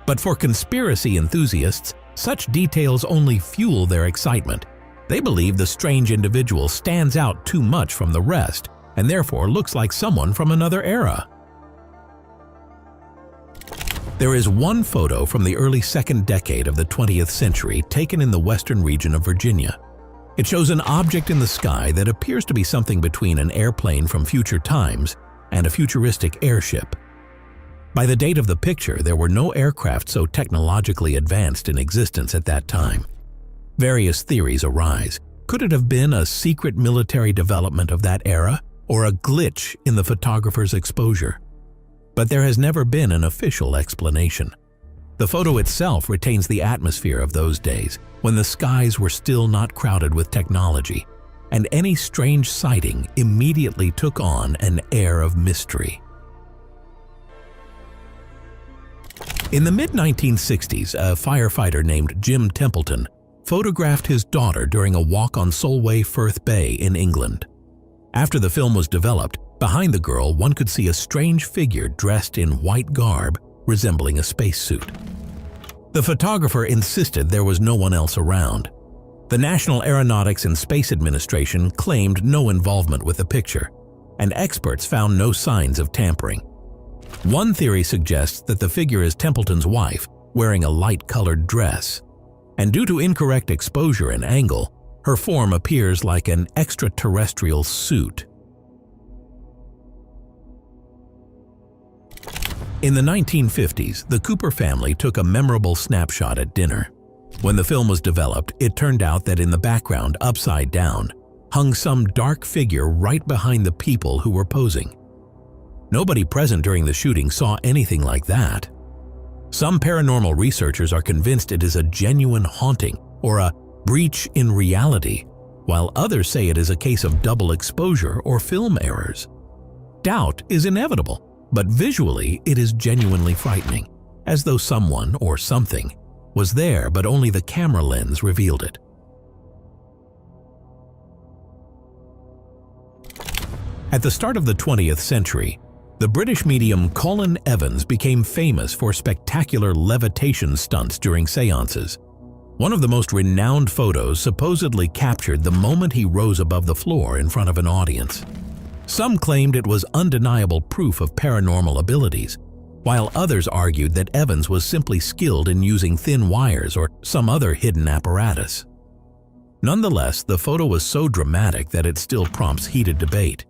But for conspiracy enthusiasts, such details only fuel their excitement. They believe the strange individual stands out too much from the rest and therefore looks like someone from another era. There is one photo from the early second decade of the 20th century taken in the western region of Virginia. It shows an object in the sky that appears to be something between an airplane from future times and a futuristic airship. By the date of the picture, there were no aircraft so technologically advanced in existence at that time. Various theories arise. Could it have been a secret military development of that era, or a glitch in the photographer's exposure? But there has never been an official explanation. The photo itself retains the atmosphere of those days, when the skies were still not crowded with technology, and any strange sighting immediately took on an air of mystery. In the mid-1960s, a firefighter named Jim Templeton photographed his daughter during a walk on Solway Firth Bay in England. After the film was developed, behind the girl one could see a strange figure dressed in white garb resembling a spacesuit. The photographer insisted there was no one else around. The National Aeronautics and Space Administration claimed no involvement with the picture, and experts found no signs of tampering. One theory suggests that the figure is Templeton's wife, wearing a light-colored dress, and due to incorrect exposure and angle, her form appears like an extraterrestrial suit. In the 1950s, the Cooper family took a memorable snapshot at dinner. When the film was developed, it turned out that in the background, upside down, hung some dark figure right behind the people who were posing. Nobody present during the shooting saw anything like that. Some paranormal researchers are convinced it is a genuine haunting or a breach in reality, while others say it is a case of double exposure or film errors. Doubt is inevitable, but visually it is genuinely frightening, as though someone or something was there but only the camera lens revealed it. At the start of the 20th century, the British medium Colin Evans became famous for spectacular levitation stunts during seances. One of the most renowned photos supposedly captured the moment he rose above the floor in front of an audience. Some claimed it was undeniable proof of paranormal abilities, while others argued that Evans was simply skilled in using thin wires or some other hidden apparatus. Nonetheless, the photo was so dramatic that it still prompts heated debate.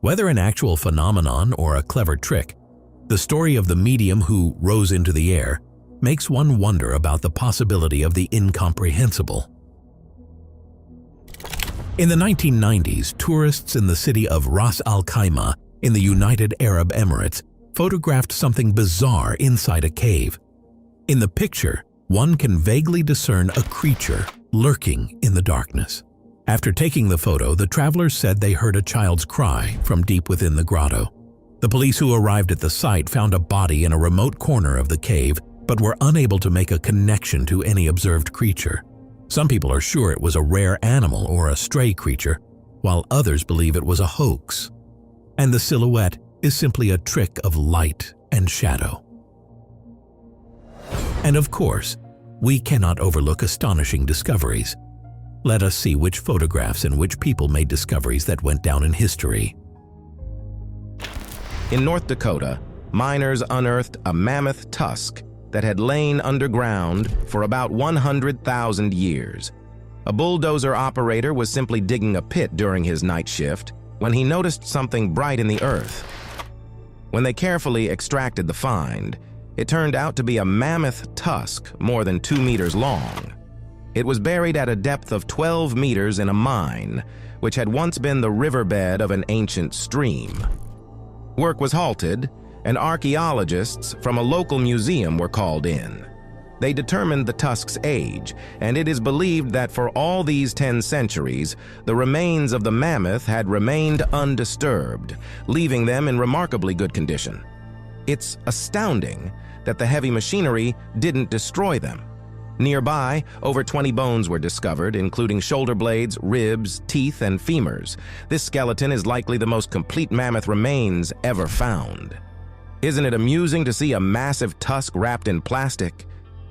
Whether an actual phenomenon or a clever trick, the story of the medium who rose into the air makes one wonder about the possibility of the incomprehensible. In the 1990s, tourists in the city of Ras Al Khaimah in the United Arab Emirates photographed something bizarre inside a cave. In the picture, one can vaguely discern a creature lurking in the darkness. After taking the photo, the travelers said they heard a child's cry from deep within the grotto. The police who arrived at the site found a body in a remote corner of the cave, but were unable to make a connection to any observed creature. Some people are sure it was a rare animal or a stray creature, while others believe it was a hoax. And the silhouette is simply a trick of light and shadow. And of course, we cannot overlook astonishing discoveries. Let us see which photographs and which people made discoveries that went down in history. In North Dakota, miners unearthed a mammoth tusk that had lain underground for about 100,000 years. A bulldozer operator was simply digging a pit during his night shift when he noticed something bright in the earth. When they carefully extracted the find, it turned out to be a mammoth tusk more than 2 meters long. It was buried at a depth of 12 meters in a mine, which had once been the riverbed of an ancient stream. Work was halted, and archaeologists from a local museum were called in. They determined the tusk's age, and it is believed that for all these 10 centuries, the remains of the mammoth had remained undisturbed, leaving them in remarkably good condition. It's astounding that the heavy machinery didn't destroy them. Nearby, over 20 bones were discovered, including shoulder blades, ribs, teeth, and femurs. This skeleton is likely the most complete mammoth remains ever found. Isn't it amusing to see a massive tusk wrapped in plastic?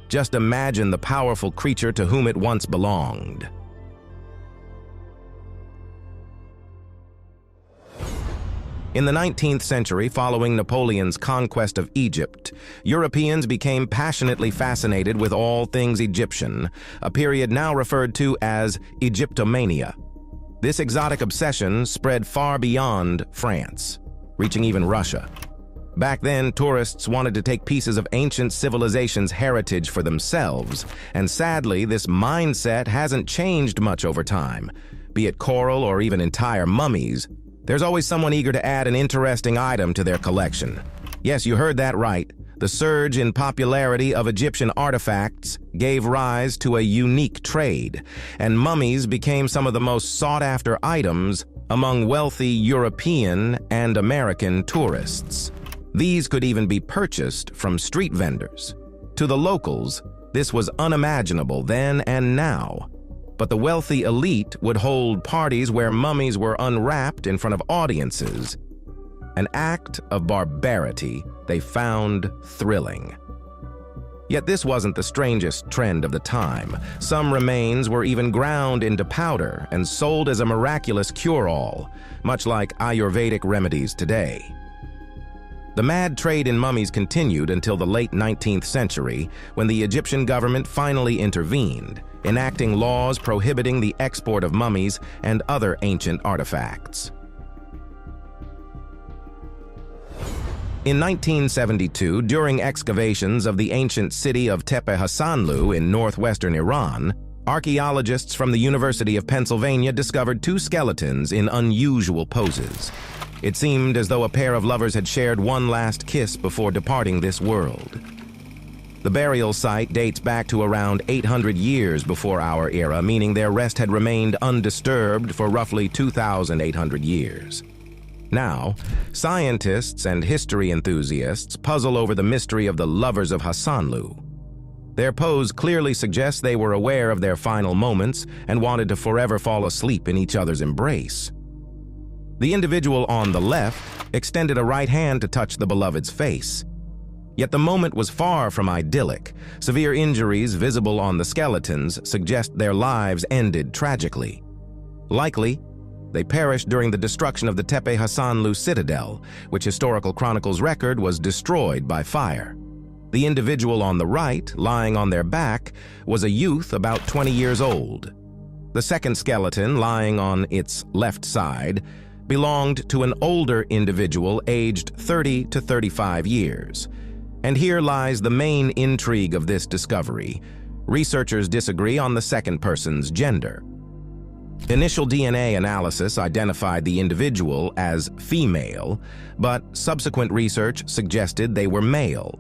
Just imagine the powerful creature to whom it once belonged. In the 19th century, following Napoleon's conquest of Egypt, Europeans became passionately fascinated with all things Egyptian, a period now referred to as Egyptomania. This exotic obsession spread far beyond France, reaching even Russia. Back then, tourists wanted to take pieces of ancient civilization's heritage for themselves, and sadly, this mindset hasn't changed much over time. Be it coral or even entire mummies, there's always someone eager to add an interesting item to their collection. Yes, you heard that right. The surge in popularity of Egyptian artifacts gave rise to a unique trade, and mummies became some of the most sought-after items among wealthy European and American tourists. These could even be purchased from street vendors. To the locals, this was unimaginable then and now. But the wealthy elite would hold parties where mummies were unwrapped in front of audiences, an act of barbarity they found thrilling. Yet this wasn't the strangest trend of the time. Some remains were even ground into powder and sold as a miraculous cure-all, much like Ayurvedic remedies today. The mad trade in mummies continued until the late 19th century, when the Egyptian government finally intervened, enacting laws prohibiting the export of mummies and other ancient artifacts. In 1972, during excavations of the ancient city of Tepe Hassanlu in northwestern Iran, archaeologists from the University of Pennsylvania discovered two skeletons in unusual poses. It seemed as though a pair of lovers had shared one last kiss before departing this world. The burial site dates back to around 800 years before our era, meaning their rest had remained undisturbed for roughly 2,800 years. Now, scientists and history enthusiasts puzzle over the mystery of the lovers of Hassanlu. Their pose clearly suggests they were aware of their final moments and wanted to forever fall asleep in each other's embrace. The individual on the left extended a right hand to touch the beloved's face. Yet the moment was far from idyllic. Severe injuries visible on the skeletons suggest their lives ended tragically. Likely, they perished during the destruction of the Tepe Hassanlu citadel, which historical chronicles record was destroyed by fire. The individual on the right, lying on their back, was a youth about 20 years old. The second skeleton, lying on its left side, belonged to an older individual aged 30 to 35 years. And here lies the main intrigue of this discovery. Researchers disagree on the second person's gender. Initial DNA analysis identified the individual as female, but subsequent research suggested they were male.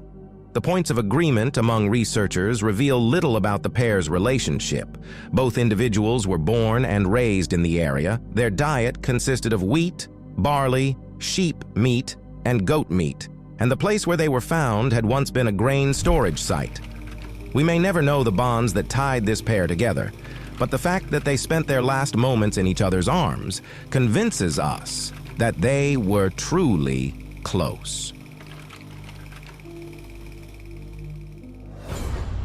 The points of agreement among researchers reveal little about the pair's relationship. Both individuals were born and raised in the area. Their diet consisted of wheat, barley, sheep meat, and goat meat, and the place where they were found had once been a grain storage site. We may never know the bonds that tied this pair together, but the fact that they spent their last moments in each other's arms convinces us that they were truly close.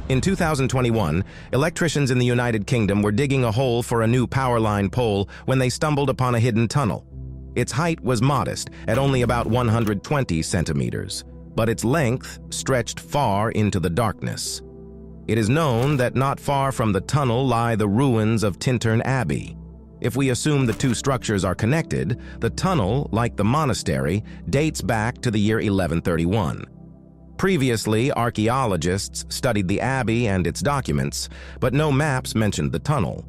In 2021, electricians in the United Kingdom were digging a hole for a new power line pole when they stumbled upon a hidden tunnel. Its height was modest, at only about 120 centimeters, but its length stretched far into the darkness. It is known that not far from the tunnel lie the ruins of Tintern Abbey. If we assume the two structures are connected, the tunnel, like the monastery, dates back to the year 1131. Previously, archaeologists studied the abbey and its documents, but no maps mentioned the tunnel.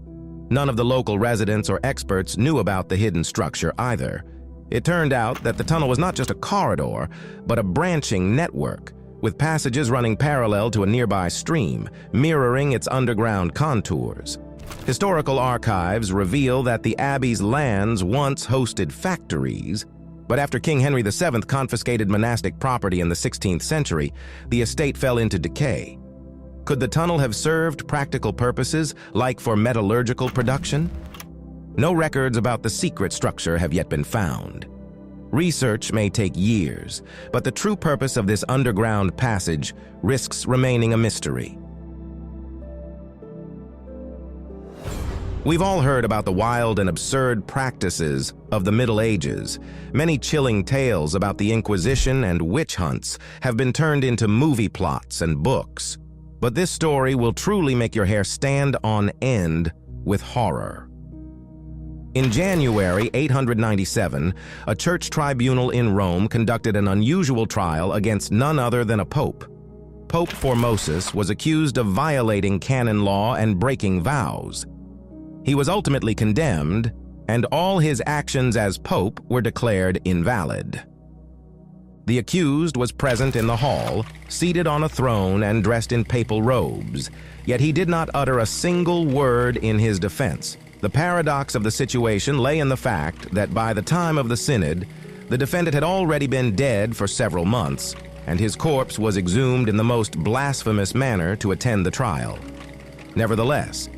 None of the local residents or experts knew about the hidden structure either. It turned out that the tunnel was not just a corridor, but a branching network, with passages running parallel to a nearby stream, mirroring its underground contours. Historical archives reveal that the abbey's lands once hosted factories, but after King Henry VII confiscated monastic property in the 16th century, the estate fell into decay. Could the tunnel have served practical purposes, like for metallurgical production? No records about the secret structure have yet been found. Research may take years, but the true purpose of this underground passage risks remaining a mystery. We've all heard about the wild and absurd practices of the Middle Ages. Many chilling tales about the Inquisition and witch hunts have been turned into movie plots and books. But this story will truly make your hair stand on end with horror. In January 897, a church tribunal in Rome conducted an unusual trial against none other than a pope. Pope Formosus was accused of violating canon law and breaking vows. He was ultimately condemned, and all his actions as pope were declared invalid. The accused was present in the hall, seated on a throne and dressed in papal robes, yet he did not utter a single word in his defense. The paradox of the situation lay in the fact that by the time of the synod, the defendant had already been dead for several months, and his corpse was exhumed in the most blasphemous manner to attend the trial. Nevertheless,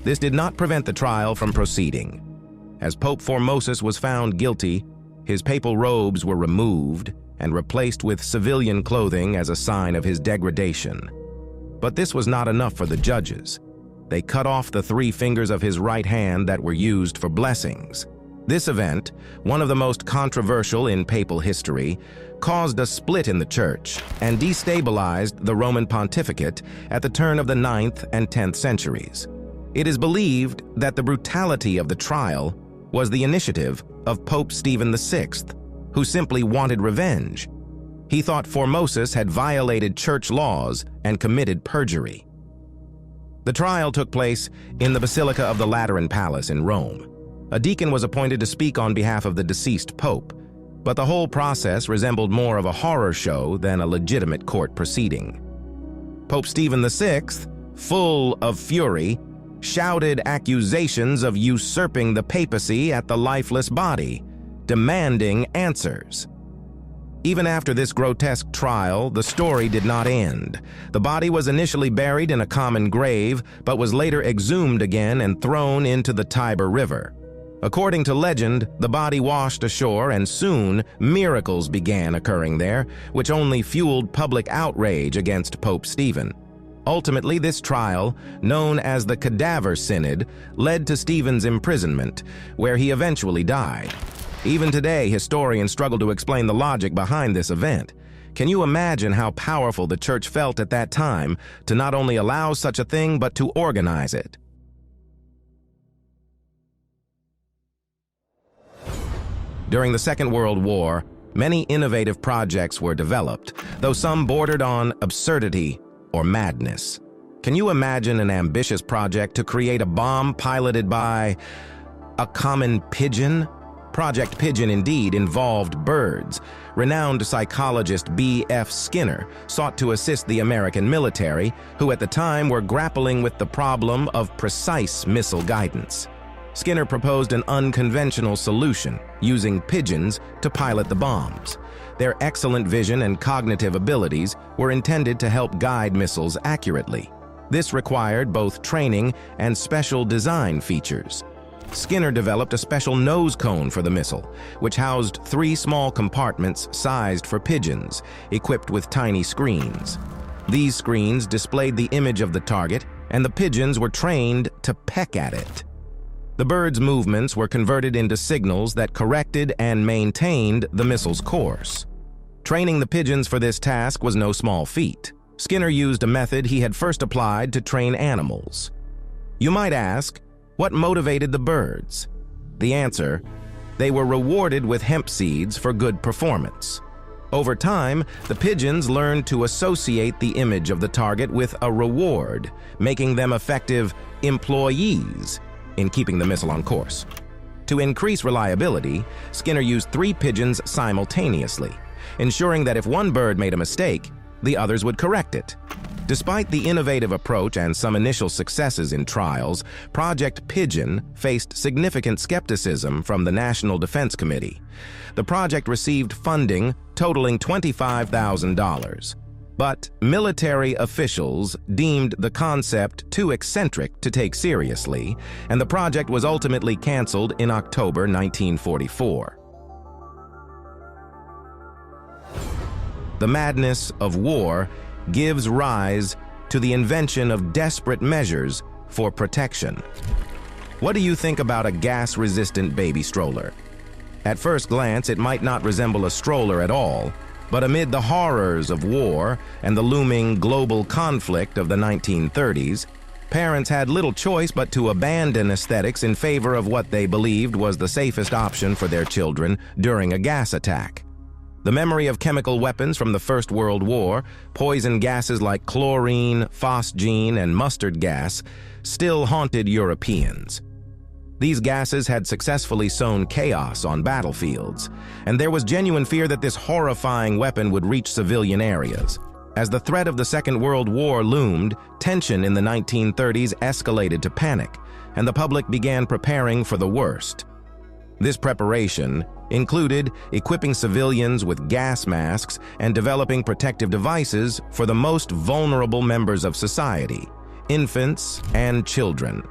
this did not prevent the trial from proceeding. As Pope Formosus was found guilty, his papal robes were removed and replaced with civilian clothing as a sign of his degradation. But this was not enough for the judges. They cut off the 3 fingers of his right hand that were used for blessings. This event, one of the most controversial in papal history, caused a split in the church and destabilized the Roman pontificate at the turn of the 9th and 10th centuries. It is believed that the brutality of the trial was the initiative of Pope Stephen VI, who simply wanted revenge. He thought Formosus had violated church laws and committed perjury. The trial took place in the Basilica of the Lateran Palace in Rome. A deacon was appointed to speak on behalf of the deceased pope, but the whole process resembled more of a horror show than a legitimate court proceeding. Pope Stephen VI, full of fury, shouted accusations of usurping the papacy at the lifeless body, demanding answers. Even after this grotesque trial, the story did not end. The body was initially buried in a common grave, but was later exhumed again and thrown into the Tiber River. According to legend, the body washed ashore and soon miracles began occurring there, which only fueled public outrage against Pope Stephen. Ultimately, this trial, known as the Cadaver Synod, led to Stephen's imprisonment, where he eventually died. Even today, historians struggle to explain the logic behind this event. Can you imagine how powerful the church felt at that time to not only allow such a thing, but to organize it? During the Second World War, many innovative projects were developed, though some bordered on absurdity or madness. Can you imagine an ambitious project to create a bomb piloted by a common pigeon? Project Pigeon indeed involved birds. Renowned psychologist B.F. Skinner sought to assist the American military, who at the time were grappling with the problem of precise missile guidance. Skinner proposed an unconventional solution, using pigeons to pilot the bombs. Their excellent vision and cognitive abilities were intended to help guide missiles accurately. This required both training and special design features. Skinner developed a special nose cone for the missile, which housed 3 small compartments sized for pigeons, equipped with tiny screens. These screens displayed the image of the target, and the pigeons were trained to peck at it. The birds' movements were converted into signals that corrected and maintained the missile's course. Training the pigeons for this task was no small feat. Skinner used a method he had first applied to train animals. You might ask, what motivated the birds? The answer: they were rewarded with hemp seeds for good performance. Over time, the pigeons learned to associate the image of the target with a reward, making them effective employees in keeping the missile on course. To increase reliability, Skinner used 3 pigeons simultaneously, ensuring that if one bird made a mistake, the others would correct it. Despite the innovative approach and some initial successes in trials, Project Pigeon faced significant skepticism from the National Defense Committee. The project received funding totaling $25,000. But military officials deemed the concept too eccentric to take seriously, and the project was ultimately canceled in October 1944. The madness of war gives rise to the invention of desperate measures for protection. What do you think about a gas-resistant baby stroller? At first glance, it might not resemble a stroller at all, but amid the horrors of war and the looming global conflict of the 1930s, parents had little choice but to abandon aesthetics in favor of what they believed was the safest option for their children during a gas attack. The memory of chemical weapons from the First World War, poison gases like chlorine, phosgene, and mustard gas, still haunted Europeans. These gases had successfully sown chaos on battlefields, and there was genuine fear that this horrifying weapon would reach civilian areas. As the threat of the Second World War loomed, tension in the 1930s escalated to panic, and the public began preparing for the worst. This preparation included equipping civilians with gas masks and developing protective devices for the most vulnerable members of society, infants and children.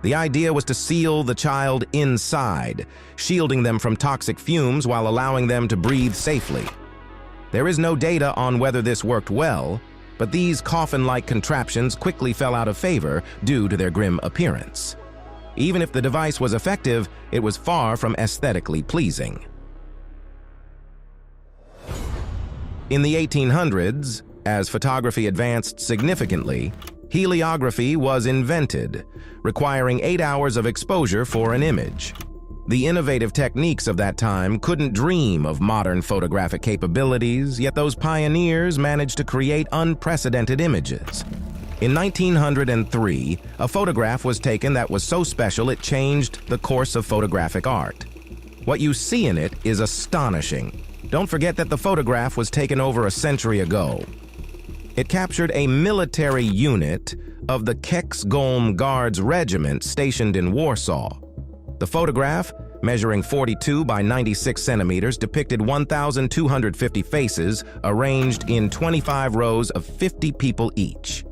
The idea was to seal the child inside, shielding them from toxic fumes while allowing them to breathe safely. There is no data on whether this worked well, But these coffin-like contraptions quickly fell out of favor due to their grim appearance. Even if the device was effective, it was far from aesthetically pleasing. In the 1800s, as photography advanced significantly, heliography was invented, requiring 8 hours of exposure for an image. The innovative techniques of that time couldn't dream of modern photographic capabilities, yet those pioneers managed to create unprecedented images. In 1903, a photograph was taken that was so special it changed the course of photographic art. What you see in it is astonishing. Don't forget that the photograph was taken over a century ago. It captured a military unit of the Keksgolm Guards Regiment stationed in Warsaw. The photograph, measuring 42 by 96 centimeters, depicted 1,250 faces arranged in 25 rows of 50 people each.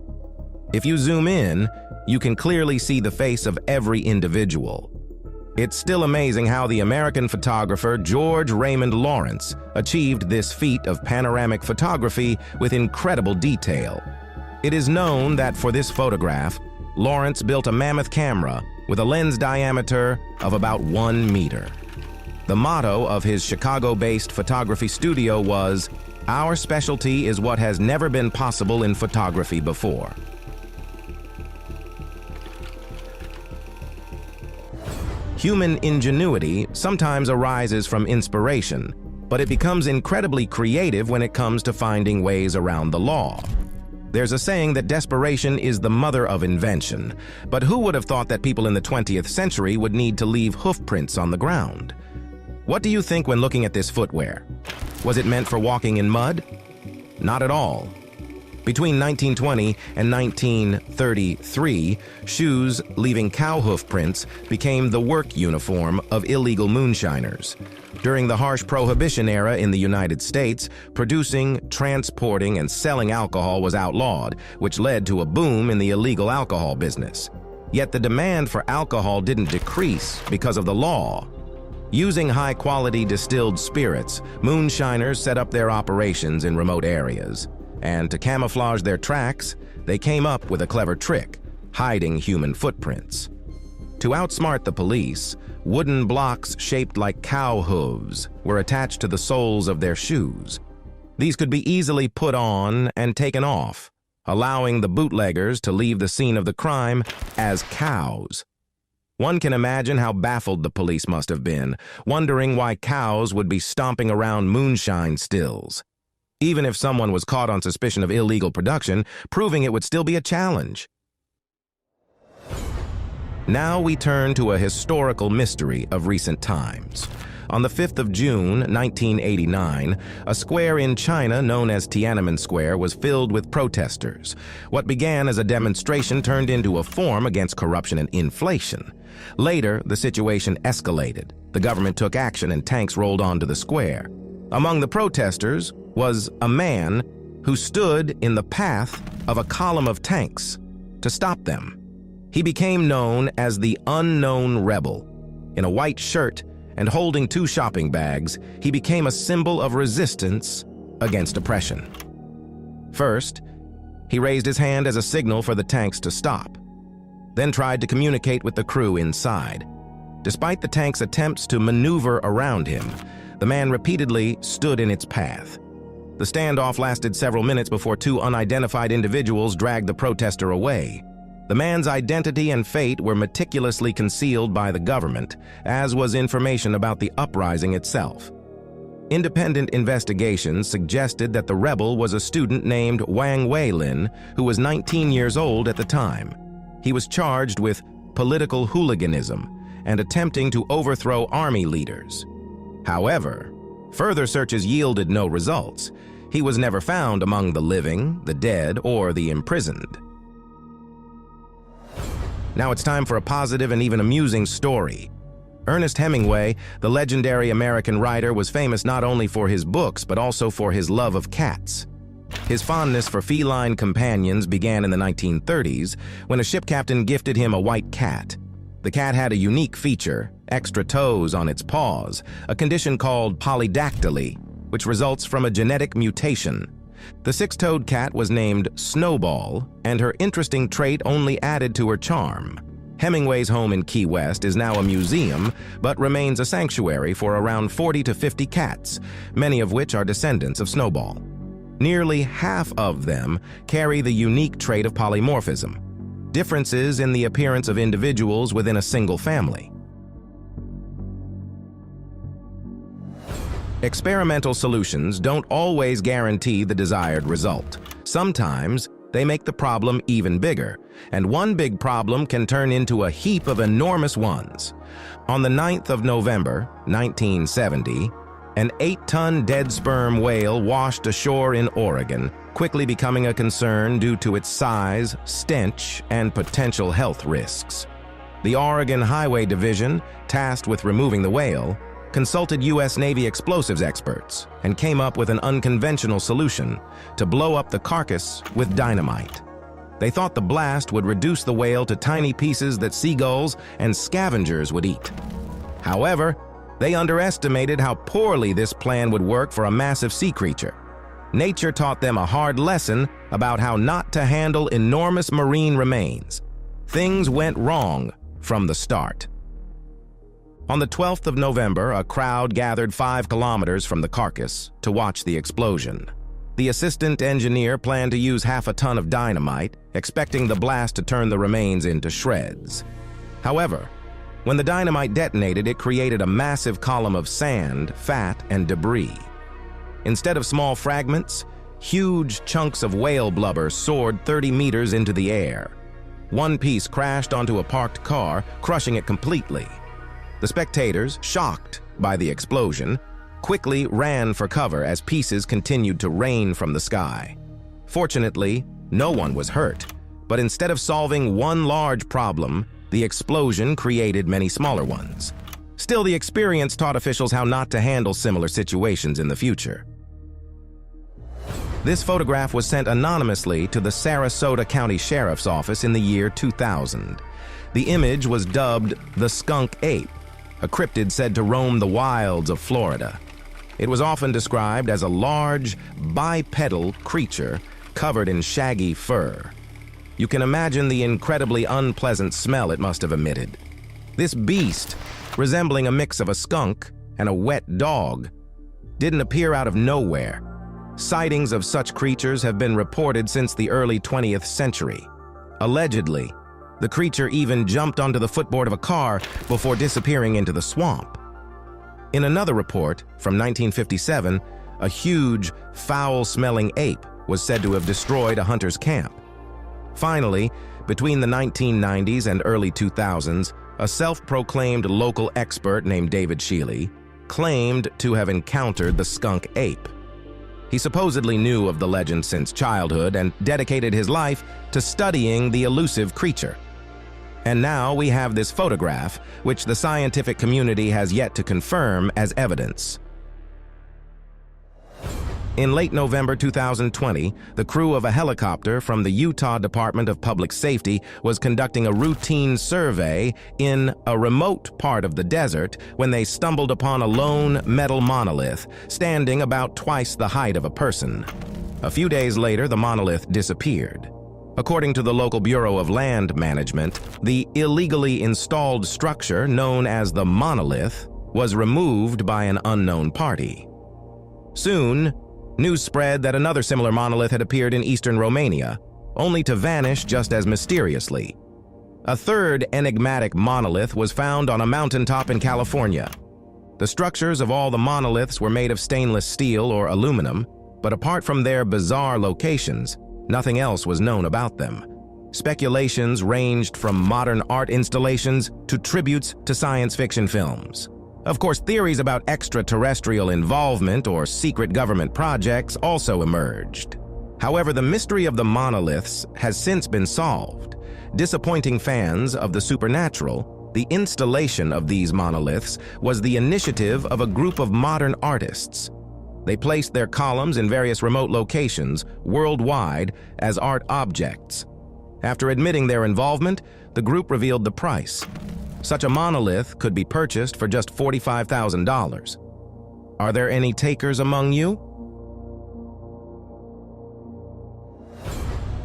If you zoom in, you can clearly see the face of every individual. It's still amazing how the American photographer George Raymond Lawrence achieved this feat of panoramic photography with incredible detail. It is known that for this photograph, Lawrence built a mammoth camera with a lens diameter of about 1 meter. The motto of his Chicago-based photography studio was, "Our specialty is what has never been possible in photography before." Human ingenuity sometimes arises from inspiration, but it becomes incredibly creative when it comes to finding ways around the law. There's a saying that desperation is the mother of invention, but who would have thought that people in the 20th century would need to leave hoof prints on the ground? What do you think when looking at this footwear? Was it meant for walking in mud? Not at all. Between 1920 and 1933, shoes leaving cow hoof prints became the work uniform of illegal moonshiners. During the harsh Prohibition era in the United States, producing, transporting, and selling alcohol was outlawed, which led to a boom in the illegal alcohol business. Yet the demand for alcohol didn't decrease because of the law. Using high-quality distilled spirits, moonshiners set up their operations in remote areas. And to camouflage their tracks, they came up with a clever trick, hiding human footprints. To outsmart the police, wooden blocks shaped like cow hooves were attached to the soles of their shoes. These could be easily put on and taken off, allowing the bootleggers to leave the scene of the crime as cows. One can imagine how baffled the police must have been, wondering why cows would be stomping around moonshine stills. Even if someone was caught on suspicion of illegal production, proving it would still be a challenge. Now we turn to a historical mystery of recent times. On the 5th of June, 1989, a square in China known as Tiananmen Square was filled with protesters. What began as a demonstration turned into a forum against corruption and inflation. Later, the situation escalated. The government took action and tanks rolled onto the square. Among the protesters was a man who stood in the path of a column of tanks to stop them. He became known as the Unknown Rebel. In a white shirt and holding 2 shopping bags, he became a symbol of resistance against oppression. First, he raised his hand as a signal for the tanks to stop, then tried to communicate with the crew inside. Despite the tanks' attempts to maneuver around him, the man repeatedly stood in its path. The standoff lasted several minutes before 2 unidentified individuals dragged the protester away. The man's identity and fate were meticulously concealed by the government, as was information about the uprising itself. Independent investigations suggested that the rebel was a student named Wang Weilin, who was 19 years old at the time. He was charged with political hooliganism and attempting to overthrow army leaders. However, further searches yielded no results. He was never found among the living, the dead, or the imprisoned. Now it's time for a positive and even amusing story. Ernest Hemingway, the legendary American writer, was famous not only for his books, but also for his love of cats. His fondness for feline companions began in the 1930s when a ship captain gifted him a white cat. The cat had a unique feature, extra toes on its paws, a condition called polydactyly, which results from a genetic mutation. The six-toed cat was named Snowball, and her interesting trait only added to her charm. Hemingway's home in Key West is now a museum, but remains a sanctuary for around 40 to 50 cats, many of which are descendants of Snowball. Nearly half of them carry the unique trait of polymorphism, differences in the appearance of individuals within a single family. Experimental solutions don't always guarantee the desired result. Sometimes they make the problem even bigger, and one big problem can turn into a heap of enormous ones. On the 9th of November, 1970, an 8-ton dead sperm whale washed ashore in Oregon, quickly becoming a concern due to its size, stench, and potential health risks. The Oregon Highway Division, tasked with removing the whale, consulted U.S. Navy explosives experts and came up with an unconventional solution: to blow up the carcass with dynamite. They thought the blast would reduce the whale to tiny pieces that seagulls and scavengers would eat. However, they underestimated how poorly this plan would work for a massive sea creature. Nature taught them a hard lesson about how not to handle enormous marine remains. Things went wrong from the start. On the 12th of November, a crowd gathered 5 kilometers from the carcass to watch the explosion. The assistant engineer planned to use half a ton of dynamite, expecting the blast to turn the remains into shreds. However, when the dynamite detonated, it created a massive column of sand, fat, and debris. Instead of small fragments, huge chunks of whale blubber soared 30 meters into the air. One piece crashed onto a parked car, crushing it completely. The spectators, shocked by the explosion, quickly ran for cover as pieces continued to rain from the sky. Fortunately, no one was hurt, but instead of solving one large problem, the explosion created many smaller ones. Still, the experience taught officials how not to handle similar situations in the future. This photograph was sent anonymously to the Sarasota County Sheriff's Office in the year 2000. The image was dubbed the skunk ape, a cryptid said to roam the wilds of Florida. It was often described as a large, bipedal creature covered in shaggy fur. You can imagine the incredibly unpleasant smell it must have emitted. This beast, resembling a mix of a skunk and a wet dog, didn't appear out of nowhere. Sightings of such creatures have been reported since the early 20th century. Allegedly, the creature even jumped onto the footboard of a car before disappearing into the swamp. In another report from 1957, a huge, foul-smelling ape was said to have destroyed a hunter's camp. Finally, between the 1990s and early 2000s, a self-proclaimed local expert named David Shealy claimed to have encountered the skunk ape. He supposedly knew of the legend since childhood and dedicated his life to studying the elusive creature. And now we have this photograph, which the scientific community has yet to confirm as evidence. In late November 2020, the crew of a helicopter from the Utah Department of Public Safety was conducting a routine survey in a remote part of the desert when they stumbled upon a lone metal monolith, standing about twice the height of a person. A few days later, the monolith disappeared. According to the local Bureau of Land Management, the illegally installed structure known as the monolith was removed by an unknown party. Soon, news spread that another similar monolith had appeared in eastern Romania, only to vanish just as mysteriously. A third enigmatic monolith was found on a mountaintop in California. The structures of all the monoliths were made of stainless steel or aluminum, but apart from their bizarre locations, nothing else was known about them. Speculations ranged from modern art installations to tributes to science fiction films. Of course, theories about extraterrestrial involvement or secret government projects also emerged. However, the mystery of the monoliths has since been solved. Disappointing fans of the supernatural, the installation of these monoliths was the initiative of a group of modern artists. They placed their columns in various remote locations worldwide as art objects. After admitting their involvement, the group revealed the price. Such a monolith could be purchased for just $45,000. Are there any takers among you?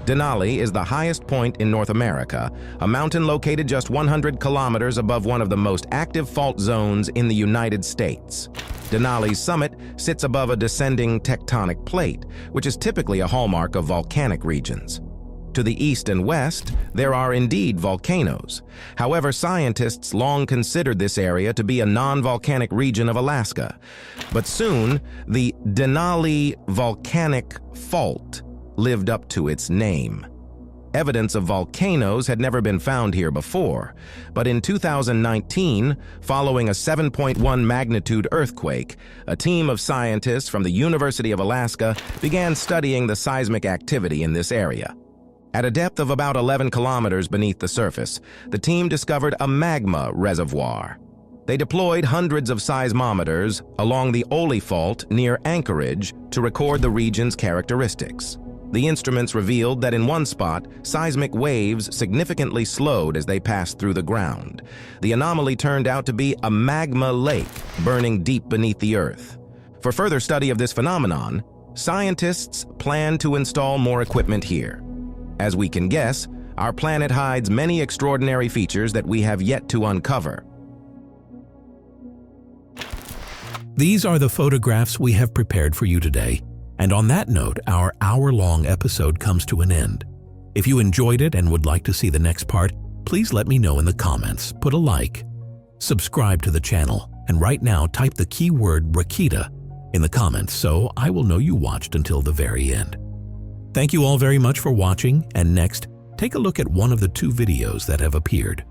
Denali is the highest point in North America, a mountain located just 100 kilometers above one of the most active fault zones in the United States. Denali's summit sits above a descending tectonic plate, which is typically a hallmark of volcanic regions. To the east and west, there are indeed volcanoes. However, scientists long considered this area to be a non-volcanic region of Alaska. But soon, the Denali Volcanic Fault lived up to its name. Evidence of volcanoes had never been found here before, but in 2019, following a 7.1 magnitude earthquake, a team of scientists from the University of Alaska began studying the seismic activity in this area. At a depth of about 11 kilometers beneath the surface, the team discovered a magma reservoir. They deployed hundreds of seismometers along the Ole Fault near Anchorage to record the region's characteristics. The instruments revealed that in one spot, seismic waves significantly slowed as they passed through the ground. The anomaly turned out to be a magma lake burning deep beneath the earth. For further study of this phenomenon, scientists plan to install more equipment here. As we can guess, our planet hides many extraordinary features that we have yet to uncover. These are the photographs we have prepared for you today. And on that note, our hour-long episode comes to an end. If you enjoyed it and would like to see the next part, please let me know in the comments, put a like, subscribe to the channel, and right now type the keyword Rakita in the comments so I will know you watched until the very end. Thank you all very much for watching, and next, take a look at one of the 2 videos that have appeared.